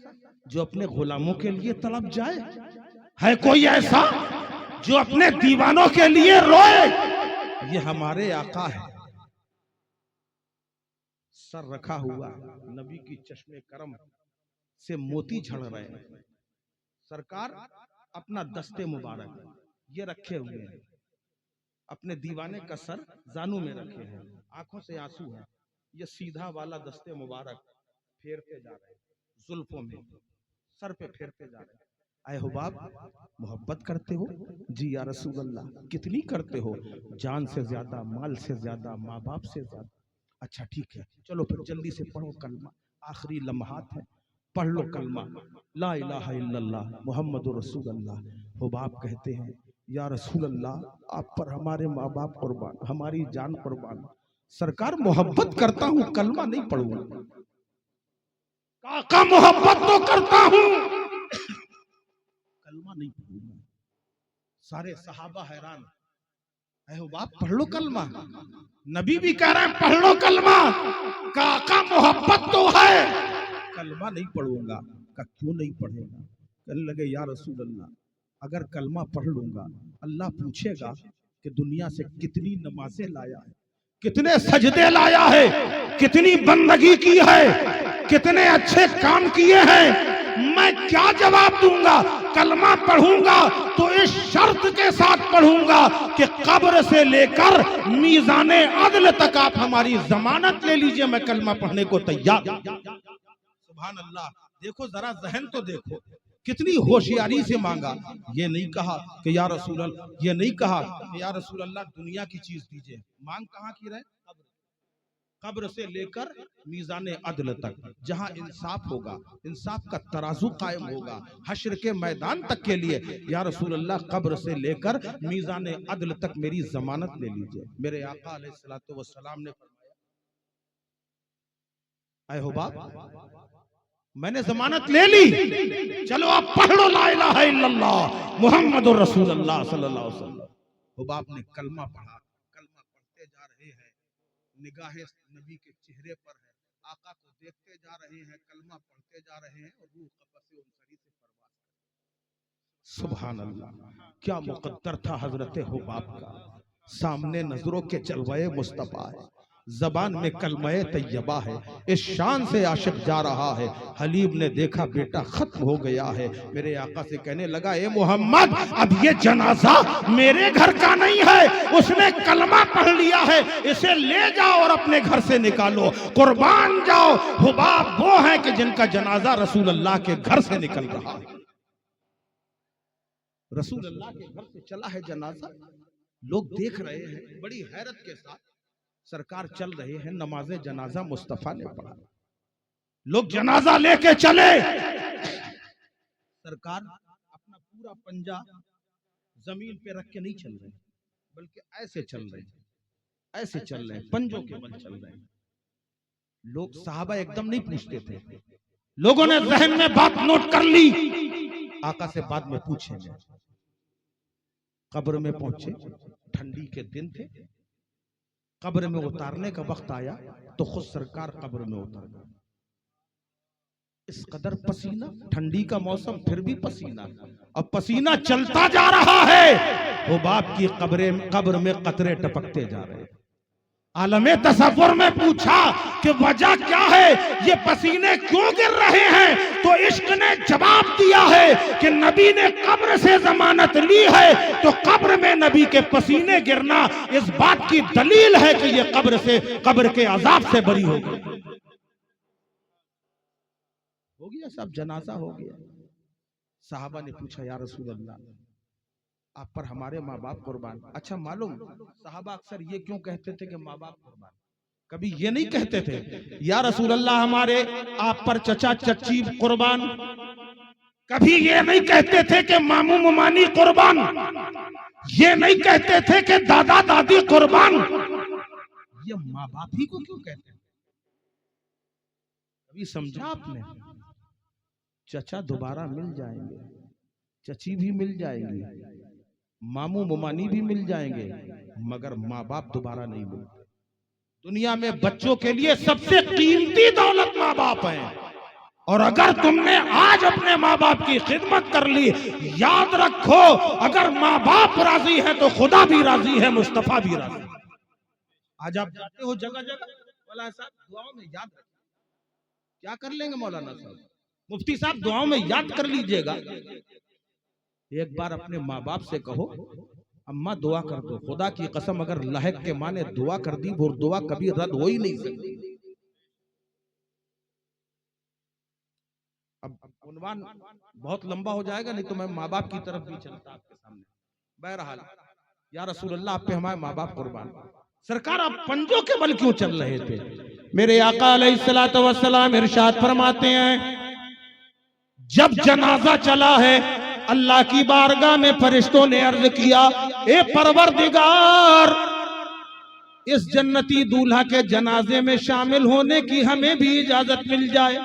[SPEAKER 1] जो अपने गुलामों के लिए तड़प जाए? है कोई ऐसा जो अपने दीवानों के लिए रोए? ये हमारे आका है, सर रखा हुआ, नबी की चश्मे करम से मोती झड़ रहे हैं। सरकार अपना दस्ते मुबारक ये रखे हुए हैं, अपने दीवाने का सर जानू में रखे हैं, आंखों से आंसू है, ये सीधा वाला दस्ते मुबारक फेरते जा रहे हैं, जुल्फों में सर पे फेरते जा रहे हैं। आए हो बाप, मोहब्बत करते हो? जी या रसूल अल्लाह। कितनी करते हो? जान से ज्यादा, माल से ज्यादा, माँ बाप से ज्यादा। अच्छा ठीक है, चलो फिर जल्दी से पढ़ो कलमा, आखिरी लम्हात है, पढ़ लो कलमा, ला इलाहा इल्लल्लाह मुहम्मदुर रसूलुल्लाह। हो बाप कहते हैं, या रसूल अल्लाह, आप पर हमारे माँ बाप कुर्बान, हमारी जान कुर्बान। सरकार मोहब्बत करता हूँ, कलमा नहीं पढ़ूंगा। काका मोहब्बत तो करता हूँ, कलमा नहीं पढ़ूंगा। सारे सहाबा हैरान, है हो बाप पढ़ लो कलमा। नबी भी कह रहा है पढ़ लो कलमा, काका मोहब्बत तो है, कलमा नहीं पढ़ूंगा। का क्यों नहीं पढ़ेगा? कहने लगे, या रसूल अल्लाह, अगर कलमा पढ़ लूंगा, अल्लाह पूछेगा कि दुनिया से कितनी नमाजें लाया है, कितने सजदे लाया है, कितनी बंदगी की है, कितने अच्छे काम किए हैं, मैं क्या जवाब दूंगा? कलमा पढ़ूंगा तो इस शर्त के साथ पढ़ूंगा कि कब्र से लेकर मीज़ाने अदल तक आप हमारी जमानत ले लीजिए, मैं कलमा पढ़ने को तैयार। सुभान अल्लाह। देखो जरा जहन तो देखो, कितनी होशियारी से मांगा। ये नहीं कहा कि या रसूल अल्लाह, ये नहीं कहा कि या रसूल अल्लाह दुनिया की चीज दीजिए। मांग कहाँ की रहे? कब्र से लेकर मीज़ाने अदल तक, जहां इंसाफ होगा, इंसाफ का तराजू कायम होगा, हश्र के मैदान तक के लिए या रसूल अल्लाह कब्र से लेकर मीज़ाने अदल तक मेरी जमानत ले लीजिए। मेरे आका अलैहिस्सलातु वस्सलाम ने फरमाया, आए हो बाप, मैंने जमानत ले ली, चलो आप पढ़ लो ला इलाहा इल्लल्लाह मुहम्मदुर रसूलुल्लाह सल्लल्लाहु अलैहि वसल्लम। वो बाप ने कलमा पढ़ा, कलमा पढ़ते जा रहे हैं, निगाहें नबी के चेहरे पर है, आका को देखते जा रहे हैं, कलमा पढ़ते जा रहे हैं और रूह कब्र से उनसरी से परवास। सुभान अल्लाह, क्या मुकद्दर था हजरत हुबाब का। सामने नजरों के जलवाए मुस्तफा है, जबान में कलमाए तैयबा है, इस शान से आशिक जा रहा है। हलीब ने देखा बेटा खत्म हो गया है, मेरे आका से कहने लगा, ए मोहम्मद, अब ये जनाजा मेरे घर का नहीं है, उसने कलमा पढ़ लिया है, इसे ले जाओ और अपने घर से निकालो, कुर्बान जाओ। हुबाब वो है कि जिनका जनाजा रसूल अल्लाह के घर से निकल रहा है। रसूल अल्लाह के घर से चला है जनाजा, लोग देख रहे हैं बड़ी हैरत के साथ। सरकार चल रहे हैं, नमाजे जनाजा मुस्तफा ने पढ़ा, लोग जनाजा लेके चले। सरकार अपना पूरा पंजा जमीन पे रख के नहीं चल रहे, बल्कि ऐसे चल रहे, ऐसे चल रहे, पंजों के बल चल रहे। लोग साहबा एकदम नहीं पूछते थे, लोगों ने जहन में बात नोट कर ली, आका से बाद में पूछेंगे। कब्र में पहुंचे, ठंडी के दिन थे, कब्र में उतारने का वक्त आया तो खुद सरकार कब्र में उतर गए। इस कदर पसीना, ठंडी का मौसम फिर भी पसीना, अब पसीना चलता जा रहा है। हुबाब की कब्र में कतरे टपकते जा रहे हैं। आलमे तसव्वुर में पूछा कि वजह क्या है, ये पसीने क्यों गिर रहे हैं, तो इश्क ने जवाब दिया है कि नबी ने कब्र से जमानत ली है, तो कब्र में नबी के पसीने गिरना इस बात की दलील है कि ये कब्र के अजाब से बरी हो गई। हो गया सब, जनाजा हो गया। साहबा ने पूछा, या रसूल अल्लाह, आप पर हमारे माँ बाप कुर्बान। अच्छा मालूम, साहबा अक्सर ये क्यों कहते थे कि माँ बाप कुर्बान, कभी ये नहीं कहते थे या रसूल अल्लाह हमारे आप पर चचा चच्ची कुर्बान, कभी ये नहीं कहते थे कि मामू ममानी कुर्बान, ये नहीं कहते थे कि दादा दादी कुर्बान, ये माँ बाप ही को क्यों कहते हैं? कभी समझा आपने? चचा दोबारा मिल जाएंगे, चची भी मिल जाएंगी, मामू ममानी भी मिल जाएंगे, मगर माँ बाप दोबारा नहीं मिलते। दुनिया में बच्चों के लिए सबसे कीमती दौलत माँ बाप है, और अगर तुमने आज अपने माँ बाप की खिदमत कर ली, याद रखो, अगर माँ बाप राजी है तो खुदा भी राजी है, मुस्तफा भी राजी है। आज आप जाते हो जगह जगह, मौलाना साहब दुआओं में याद रखिए, क्या कर लेंगे मौलाना साहब, मुफ्ती साहब दुआओं में याद कर लीजिएगा। एक बार अपने माँ बाप से कहो, अम्मा दुआ कर दो, खुदा की कसम अगर लहक के माने दुआ कर दी, वो दुआ कभी रद्द हो ही नहीं सकती। अब उन्वान बहुत लंबा हो जाएगा, नहीं तो मैं माँ बाप की तरफ भी चलता आपके सामने। बहरहाल, या रसूल अल्लाह, आप पे हमारे माँ बाप कुर्बान। सरकार आप पंजों के बल क्यों चल रहे थे? मेरे आका अलैहिस्सलातु वस्सलाम इरशाद फरमाते हैं, जब जनाजा चला है, अल्लाह की बारगाह में फरिश्तों ने अर्ज किया, ए परवरदिगार, इस जन्नती दूल्हा के जनाजे में शामिल होने की हमें भी इजाजत मिल जाए।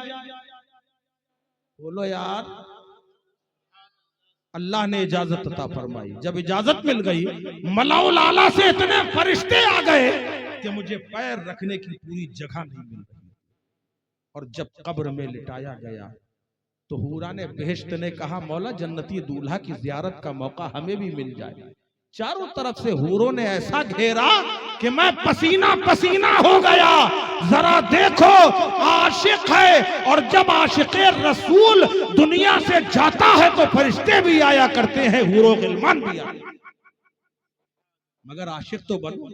[SPEAKER 1] बोलो यार, अल्लाह ने इजाजत अता फरमाई। जब इजाजत मिल गई, मलाउल आला से इतने फरिश्ते आ गए कि मुझे पैर रखने की पूरी जगह नहीं मिल रही। और जब कब्र में लिटाया गया तो हूरा ने बेहश्त ने कहा, मौला जन्नती दूल्हा की जियारत का मौका हमें भी मिल जाए। चारों तरफ से हूरों ने ऐसा घेरा कि मैं पसीना पसीना हो गया। जरा देखो, आशिक है, और जब आशिक़े रसूल दुनिया से जाता है तो फरिश्ते भी आया करते हैं, हूरो गिलमान भी आते, मगर आशिक तो बनो,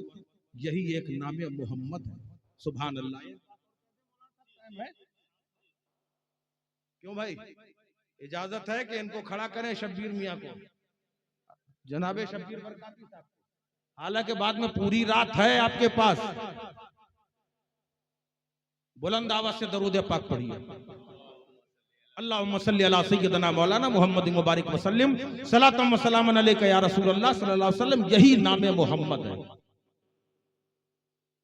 [SPEAKER 1] यही एक नामे मोहम्मद है। सुभान अल्लाह। क्यों भाई, इजाजत है कि इनको खड़ा करें शब्बीर मियाँ को, जनाबे शब्बीर बरकाती साहब? हालांकि बाद में पूरी रात है आपके पास, बुलंद आवाज से दरूद पाक पढ़िए। अल्लाहुम्मा सल्ली अला सय्यदना मौलाना मुहम्मद मुबारक वसल्लम सलातम व सलामन अलैका या रसूलल्लाह सल्लल्लाहु अलैहि वसल्लम। यही नाम मोहम्मद है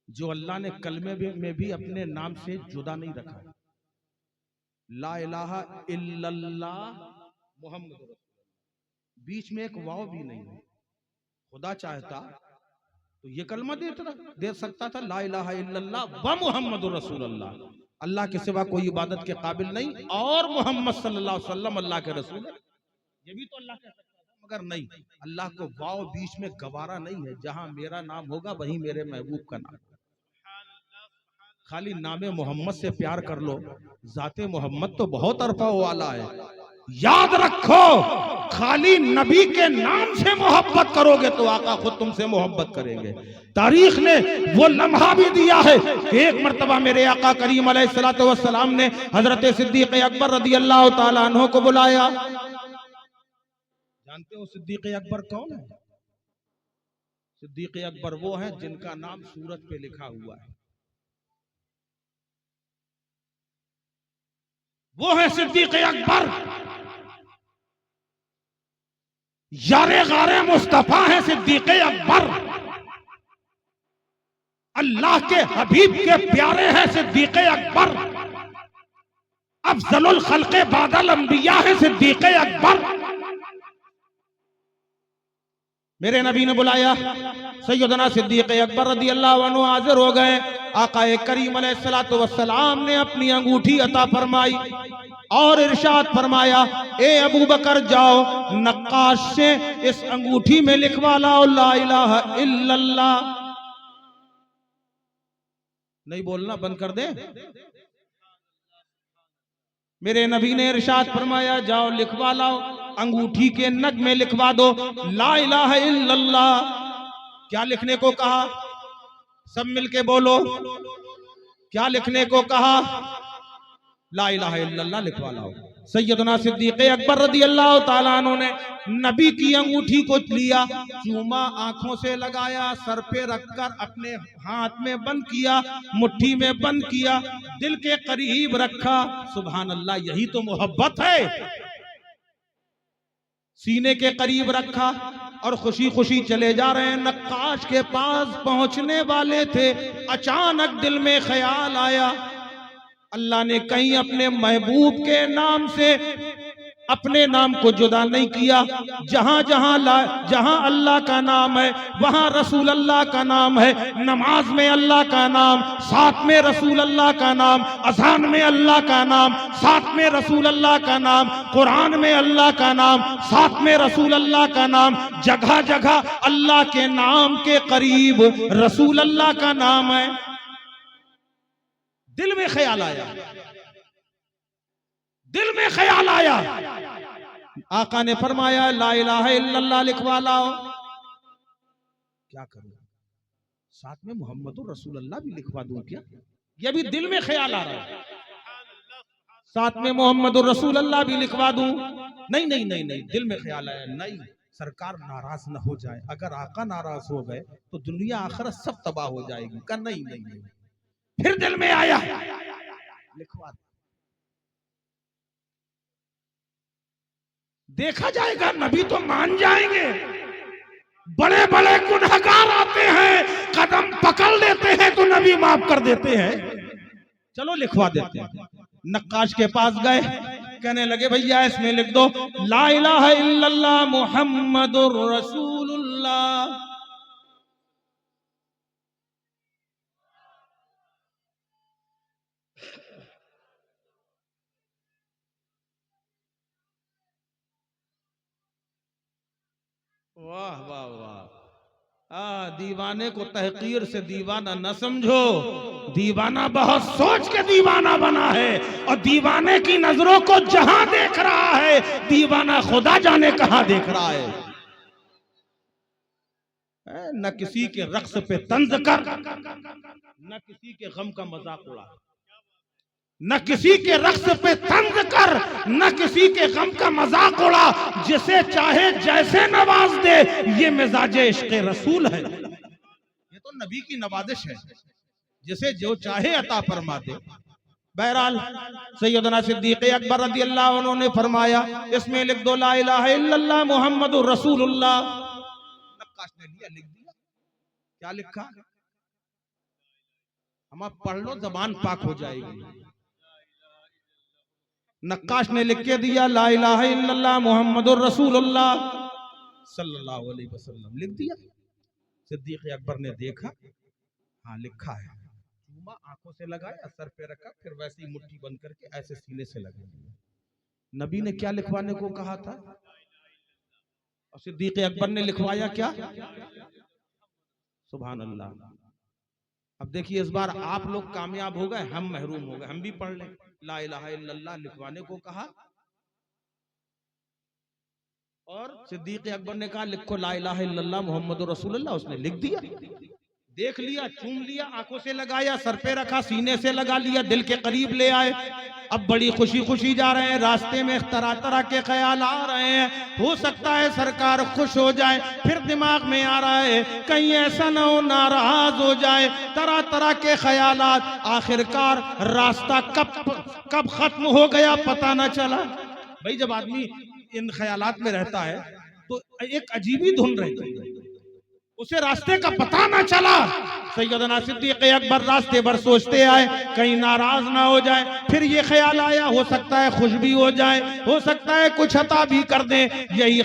[SPEAKER 1] जो अल्लाह ने कलमे में भी अपने नाम से जुदा नहीं रखा। ला इलाहा इल्लल्लाह मुहम्मद रसूलुल्लाह, बीच में एक वाव भी नहीं है। खुदा चाहता तो ये कलमा दे सकता था, ला इलाहा इल्लल्लाह व मुहम्मदुर रसूलुल्लाह, अल्लाह के सिवा कोई इबादत के काबिल नहीं और मोहम्मद सल्लल्लाहु अलैहि वसल्लम अल्लाह के रसूल है। ये भी तो अल्लाह कह सकता था, मगर नहीं, अल्लाह को वाव बीच में गवारा नहीं है। जहां मेरा नाम होगा वहीं मेरे महबूब का नाम। खाली नामे मोहम्मद से प्यार कर लो, जाते मोहम्मद तो बहुत अरफा वाला है। याद रखो, खाली नबी के नाम से मोहब्बत करोगे तो आका खुद तुमसे मोहब्बत करेंगे। तारीख ने वो लम्हा भी दिया है कि एक मर्तबा मेरे आका करीम अलैहिस्सलातु वस्सलाम ने हजरत सिद्दीक अकबर रदी अल्लाह ताला अन्हु को बुलाया। जानते हो सिद्दीक अकबर कौन है? सिद्दीक अकबर वो है जिनका नाम सूरत पे लिखा हुआ है। वो है सिद्दीक अकबर, यारे गारे मुस्तफा है सिद्दीक अकबर, अल्लाह के हबीब के प्यारे हैं सिद्दीक अकबर, अफजलुल खल्क़े बादल अंबिया है सिद्दीक अकबर। मेरे नबी ने बुलाया, सैयदना सिद्दीक अकबर रदी अल्लाह अन्हु हाजिर हो गए। आका करीम अलैहिस्सलातु वस्सलाम ने अपनी अंगूठी अता फरमाई और इरशाद फरमाया, ए अबू बकर जाओ नक्काश से इस अंगूठी में लिखवा लाओ ला इलाहा इल्लल्लाह। नहीं बोलना बंद कर दे। मेरे नबी ने इरशाद फरमाया, जाओ लिखवा लाओ, अंगूठी के नग में लिखवा दो ला इलाहा इल्लल्लाह। क्या लिखने को कहा? सब मिलके बोलो, क्या लिखने को कहा? ला इलाहा इल्लल्लाह लिखवा लाओ। सैयदना सिद्दीक अकबर रदी अल्लाह ताला अन्हु ने नबी की अंगूठी को लिया, चूमा, आंखों से लगाया, सर पे रखकर अपने हाथ में बंद किया, मुट्ठी में बंद किया, दिल के करीब रखा। सुभान अल्लाह, यही तो मोहब्बत है। सीने के करीब रखा और खुशी खुशी चले जा रहे हैं। नक्काश के पास पहुंचने वाले थे, अचानक दिल में ख्याल आया, अल्लाह ने कहीं अपने महबूब के नाम से अपने नाम को जुदा नहीं किया। जहां जहां अल्लाह का नाम है वहां रसूल अल्लाह का नाम है। नमाज में अल्लाह का नाम, साथ में रसूल अल्लाह का नाम, अज़ान में अल्लाह का नाम, साथ में रसूल अल्लाह का नाम, कुरान में अल्लाह का नाम, साथ में रसूल अल्लाह का नाम। जगह जगह अल्लाह के नाम के करीब रसूल अल्लाह का नाम है। दिल में ख्याल आया, दिल में ख्याल आया, आका ने फरमाया ला इलाहा इल्लल्लाह लिखवा लाओ। क्या करूं, साथ में मोहम्मदुर रसूलुल्लाह भी लिखवा दूं क्या? ये भी दिल में ख्याल आ रहा है, साथ में मोहम्मदुर रसूलुल्लाह भी लिखवा दूं। नहीं नहीं नहीं नहीं, दिल में ख्याल आया, नहीं सरकार नाराज न हो जाए, अगर आका नाराज हो गए तो दुनिया आखिरत सब तबाह हो जाएगी। का नहीं नहीं नहीं, फिर दिल में आया लिखवा दो। देखा जाएगा, नबी तो मान जाएंगे। बड़े बड़े गुनहगार आते हैं, कदम पकड़ लेते हैं तो नबी माफ कर देते हैं। चलो लिखवा देते हैं। नक्काश के पास गए, कहने लगे भैया इसमें लिख दो ला इलाहा इल्लल्लाह मुहम्मदुर रसूलुल्लाह। वाह वाह वाह, दीवाने को तहकीर से दीवाना न समझो। दीवाना बहुत सोच के दीवाना बना है, और दीवाने की नजरों को जहां देख रहा है, दीवाना खुदा जाने कहां देख रहा है। न किसी के रक्स पे तंज कर, न किसी के गम का मजाक उड़ा, न किसी के रक्स पे तंज कर, न किसी के गम का मजाक उड़ा। जिसे चाहे जैसे नवाज दे, ये मिजाजे इश्क़ रसूल है। ये तो नबी की नवाजिश है, जिसे जो चाहे अता फरमा दे। बहरहाल सैयदना सिद्दीक़ अकबर रज़ी अल्लाह अन्हु ने फरमाया इसमें लिख दो ला इलाहा इल्लल्लाह मुहम्मदुर रसूलुल्लाह। नक्काश ने लिया, लिख दिया। क्या लिखा? हम आप पढ़ लो, जबान पाक हो जाएगी। नक्काश ने लिख के दिया ला इलाहा इल्लल्लाह मुहम्मदुर रसूलुल्लाह सल्लल्लाहु अलैहि वसल्लम, लिख दिया। सिद्दीक़ अकबर ने देखा, हाँ लिखा है। चूमा, आंखों से लगाया, सर पे रखा, फिर वैसे ही मुट्ठी बंद करके ऐसे सीने से लगा दिया। नबी ने क्या लिखवाने को कहा था? और सिद्दीक अकबर ने लिखवाया क्या? सुभान अल्लाह। अब देखिए इस बार आप लोग कामयाब हो गए, हम महरूम हो गए। हम भी पढ़ लें, ला इलाहा इल्लल्लाह लिखवाने को कहा और सिद्दीक अकबर ने कहा लिखो ला इलाहा इल्लल्लाह मुहम्मदुर रसूलुल्लाह। उसने लिख दिया, देख लिया, चूम लिया, आंखों से लगाया, सर पे रखा, सीने से लगा लिया, दिल के करीब ले आए। अब बड़ी खुशी खुशी जा रहे हैं, रास्ते में तरह तरह के ख्याल आ रहे हैं। हो सकता है सरकार खुश हो जाए, फिर दिमाग में आ रहा है कहीं ऐसा ना हो नाराज हो जाए, तरह तरह के ख्यालात। आखिरकार रास्ता कब खत्म हो गया पता ना चला। भाई जब आदमी इन ख्यालात में रहता है तो एक अजीब ही धुन रहती है, उसे रास्ते का पता ना चला। सैयदना सिद्दीक अकबर रास्ते भर सोचते आए कहीं नाराज ना हो जाए। फिर ये ख्याल आया हो सकता है खुश भी हो जाए, हो सकता है कुछ अता भी कर दें। यही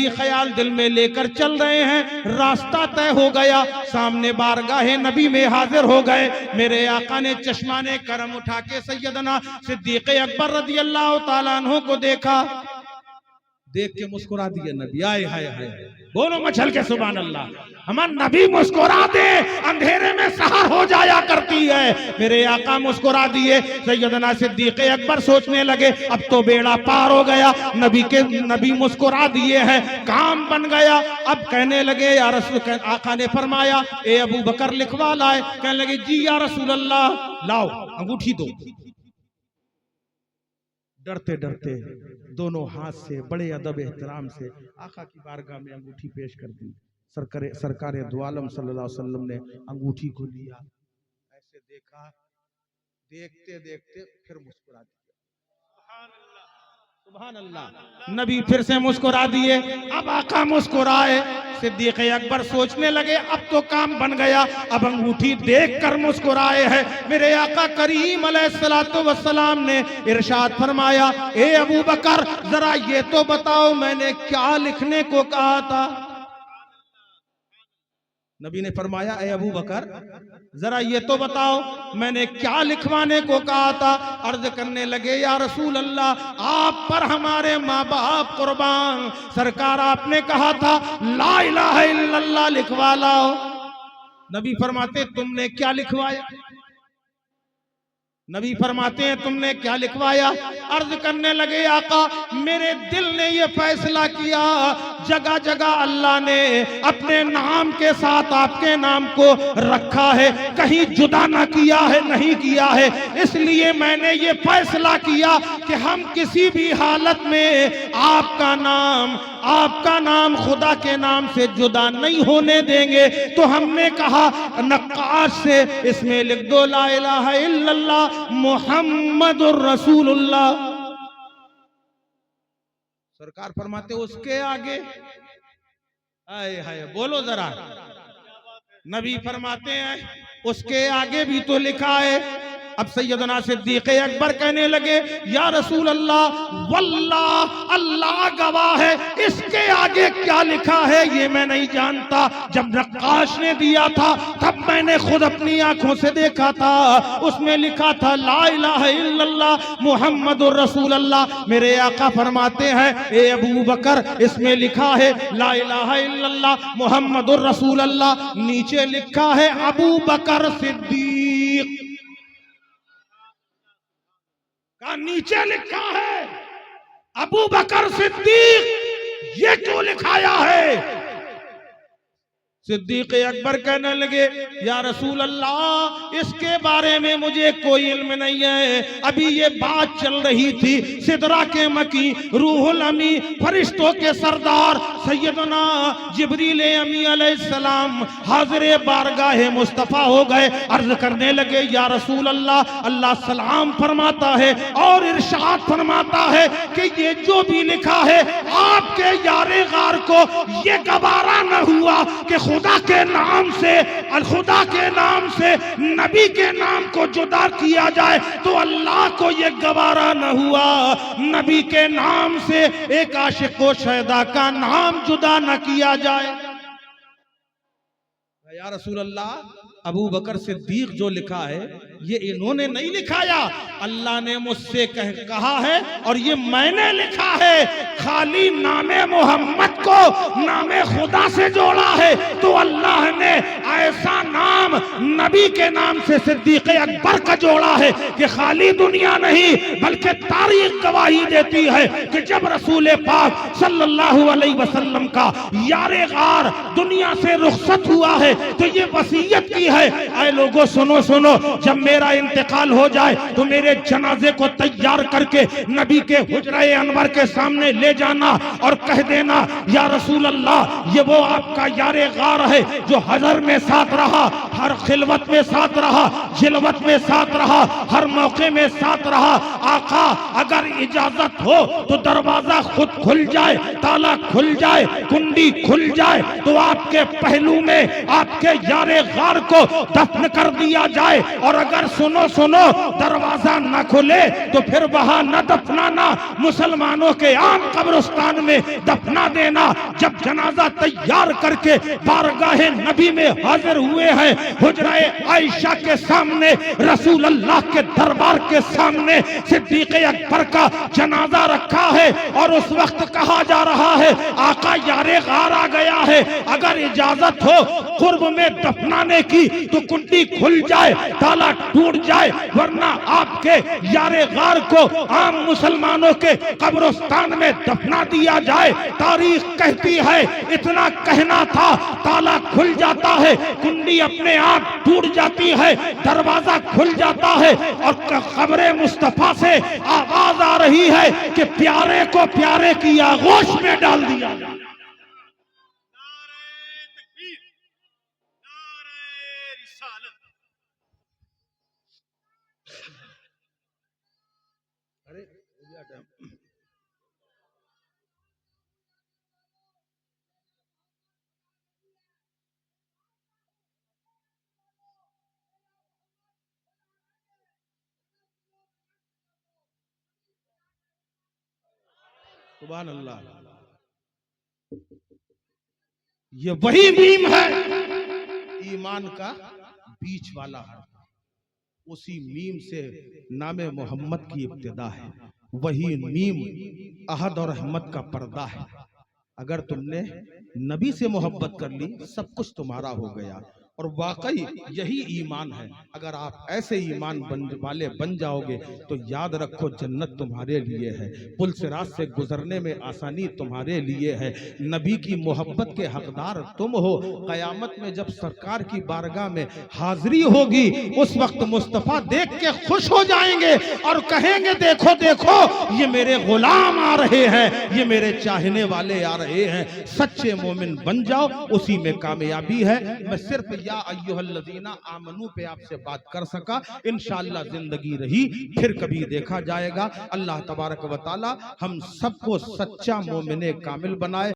[SPEAKER 1] ख्याल दिल में लेकर चल रहे हैं। रास्ता तय हो गया, सामने बारगाहे नबी में हाजिर हो गए। मेरे आका ने चश्माने करम उठा के सैयदना सिद्दीक अकबर रज़ी अल्लाह तआला अन्हु को देखा, देख के मुस्कुरा दिए नबी। आए हाय हाय, बोलो मचल के सुभान अल्लाह। हमारा नबी मुस्कुरा दे, अंधेरे में सहर हो जाया करती है। मेरे आका मुस्कुरा दिए। सैयदना सिद्दीक अकबर सोचने लगे अब तो बेड़ा पार हो गया, नबी मुस्कुरा दिए हैं, काम बन गया। अब कहने लगे या रसूल, आका ने फरमाया ए अबू बकर लिखवा लाए। कहने लगे जी या रसूल अल्लाह, लाओ अंगूठी दो। डरते डरते दोनों हाथ से बड़े अदब एहतराम से आका की बारगाह में अंगूठी पेश कर दी। सरकार दो आलम सल्लल्लाहु अलैहि वसल्लम ने अंगूठी को लिया, ऐसे देखा, देखते देखते फिर मुस्कुरा दिया। सुभान अल्लाह। नबी फिर से मुस्कुरा दिए। अब आका मुस्कुराए। सिद्दीक अकबर सोचने लगे अब तो काम बन गया, अब अंगूठी देखकर मुस्कुराए हैं। मेरे आका करीम अलैहिस्सलातु वस्सलाम ने इरशाद फरमाया ए अबू बकर जरा ये तो बताओ मैंने क्या लिखने को कहा था। नबी ने फरमाया ए अबू बकर जरा ये तो बताओ मैंने क्या लिखवाने को कहा था। अर्ज करने लगे या रसूल अल्लाह आप पर हमारे माँ बाप कुर्बान, सरकार आपने कहा था ला इलाहा इल्लल्लाह लिखवा लाओ। नबी फरमाते तुमने क्या लिखवाया? नबी फरमाते हैं तुमने क्या लिखवाया? अर्ज करने लगे आका मेरे दिल ने ये फैसला किया, जगह जगह अल्लाह ने अपने नाम के साथ आपके नाम को रखा है, कहीं जुदा ना किया है, नहीं किया है। इसलिए मैंने ये फैसला किया कि हम किसी भी हालत में आपका नाम खुदा के नाम से जुदा नहीं होने देंगे। तो हमने कहा नक्काश से इसमें लिख दो ला इलाहा इल्लल्लाह मुहम्मदुर रसूलुल्लाह। सरकार फरमाते उसके आगे आए हाय बोलो जरा। नबी फरमाते हैं उसके आगे भी तो लिखा है। अब सैयदना सिद्दीक अकबर कहने लगे या रसूल अल्लाह वल्लाह अल्लाह गवाह है इसके आगे क्या लिखा है ये मैं नहीं जानता। जब नक्काश ने दिया था तब मैंने खुद अपनी आंखों से देखा था, उसमें लिखा था ला इलाहा इल्लल्लाह मुहम्मदुर रसूलुल्लाह। मेरे आका फरमाते हैं ए अबू बकर इसमें लिखा है ला इलाहा इल्लल्लाह मुहम्मदुर रसूलुल्लाह, नीचे लिखा है अबू बकर सिद्दीक का नीचे लिखा है अबू बकर सिद्दीक। ये क्यों लिखाया है? सिद्दीक अकबर कहने लगे या रसूल अल्लाह इसके बारे में मुझे कोई इल्म नहीं है। अभी ये बात चल रही थी, सिदरा के मकी रूहुल अमी फरिश्तों के सरदार सैयदना जिब्रील अमी अलैहिस्सलाम हाजिर बारगाह मुस्तफ़ा हो गए। अर्ज करने लगे या रसूल अल्लाह अल्लाह सलाम फरमाता है और इरशाद फरमाता है कि ये जो भी लिखा है आपके यारे गार को ये गवारा न हुआ कि खुदा के नाम से नबी के नाम को जुदा किया जाए। तो अल्लाह को ये गवारा न हुआ नबी के नाम से एक आशिक व शहदा का नाम जुदा न किया जाए। या रसूल अल्लाह अबू बकर सिद्दीक जो लिखा है ये इन्होंने नहीं लिखाया, अल्लाह ने मुझसे कहा है और ये मैंने लिखा है। खाली नामे मोहम्मद को नामे खुदा से जोड़ा है तो अल्लाह ने ऐसा नाम नबी के नाम से सिद्दीक़ अकबर का जोड़ा है कि खाली दुनिया नहीं बल्कि तारीख गवाही देती है कि जब रसूल पाक सल्लल्लाहु अलैहि वसल्लम का यारे गार दुनिया से रुखसत हुआ है तो ये वसीयत की है, आए लोगों सुनो सुनो, जब मेरा इंतकाल हो जाए तो मेरे जनाजे को तैयार करके नबी के हुजरे अनवर के सामने ले जाना और कह देना या रसूल अल्लाह, ये वो आपका यारे गार है जो हजर में साथ रहा, हर खिलवत में साथ रहा, जिलवत में साथ रहा, हर मौके में साथ रहा। आका अगर इजाजत हो तो दरवाजा खुद खुल जाए, ताला खुल जाए, कुंडी खुल जाए तो आपके पहलू में आपके यारे गार को दफन कर दिया जाए। और अगर सुनो सुनो दरवाजा न खुले तो फिर वहां न दफनाना, मुसलमानों के आम कब्रिस्तान में दफना देना। जब जनाजा तैयार करके बारगाहे नबी में हाजिर हुए हैं, हुजरे आयशा के सामने, रसूल अल्लाह के दरबार के सामने सिद्दीक़ अकबर का जनाजा रखा है और उस वक्त कहा जा रहा है आका यारे गार आ गया है, अगर इजाजत हो कुर्ब में दफनाने की तो कुंडी खुल जाए, ताला टूट जाए, वरना आपके यारे गार को आम मुसलमानों के कब्रिस्तान में दफना दिया जाए। तारीख कहती है इतना कहना था, ताला खुल जाता है, कुंडी अपने आप टूट जाती है, दरवाजा खुल जाता है और कब्रे मुस्तफा से आवाज आ रही है कि प्यारे को प्यारे की आगोश में डाल दिया जाए।
[SPEAKER 2] नारे तकबीर, नारे रिसालत।
[SPEAKER 1] अरे सुभान अल्लाह, ये वही मीम है ईमान का बीच वाला है, उसी मीम से नामे मोहम्मद की इब्तिदा है, वही मीम अहद और रहमत का पर्दा है। अगर तुमने नबी से मोहब्बत कर ली सब कुछ तुम्हारा हो गया और वाकई यही ईमान है। अगर आप ऐसे ईमान वाले बन जाओगे तो याद रखो जन्नत तुम्हारे लिए है, पुल सिरात से गुजरने में आसानी तुम्हारे लिए है, नबी की मोहब्बत के हकदार तुम हो। कयामत में जब सरकार की बारगाह में हाजिरी होगी उस वक्त मुस्तफ़ा देख के खुश हो जाएंगे और कहेंगे देखो देखो ये मेरे गुलाम आ रहे हैं, ये मेरे चाहने वाले आ रहे हैं। सच्चे मोमिन बन जाओ, उसी में कामयाबी है। मैं सिर्फ या अय्युहल्लज़ीना आमनू पे आपसे बात कर सका, इंशाअल्लाह जिंदगी रही फिर कभी देखा जाएगा। अल्लाह तबारक व तआला हम सबको सच्चा मोमिने कामिल बनाए।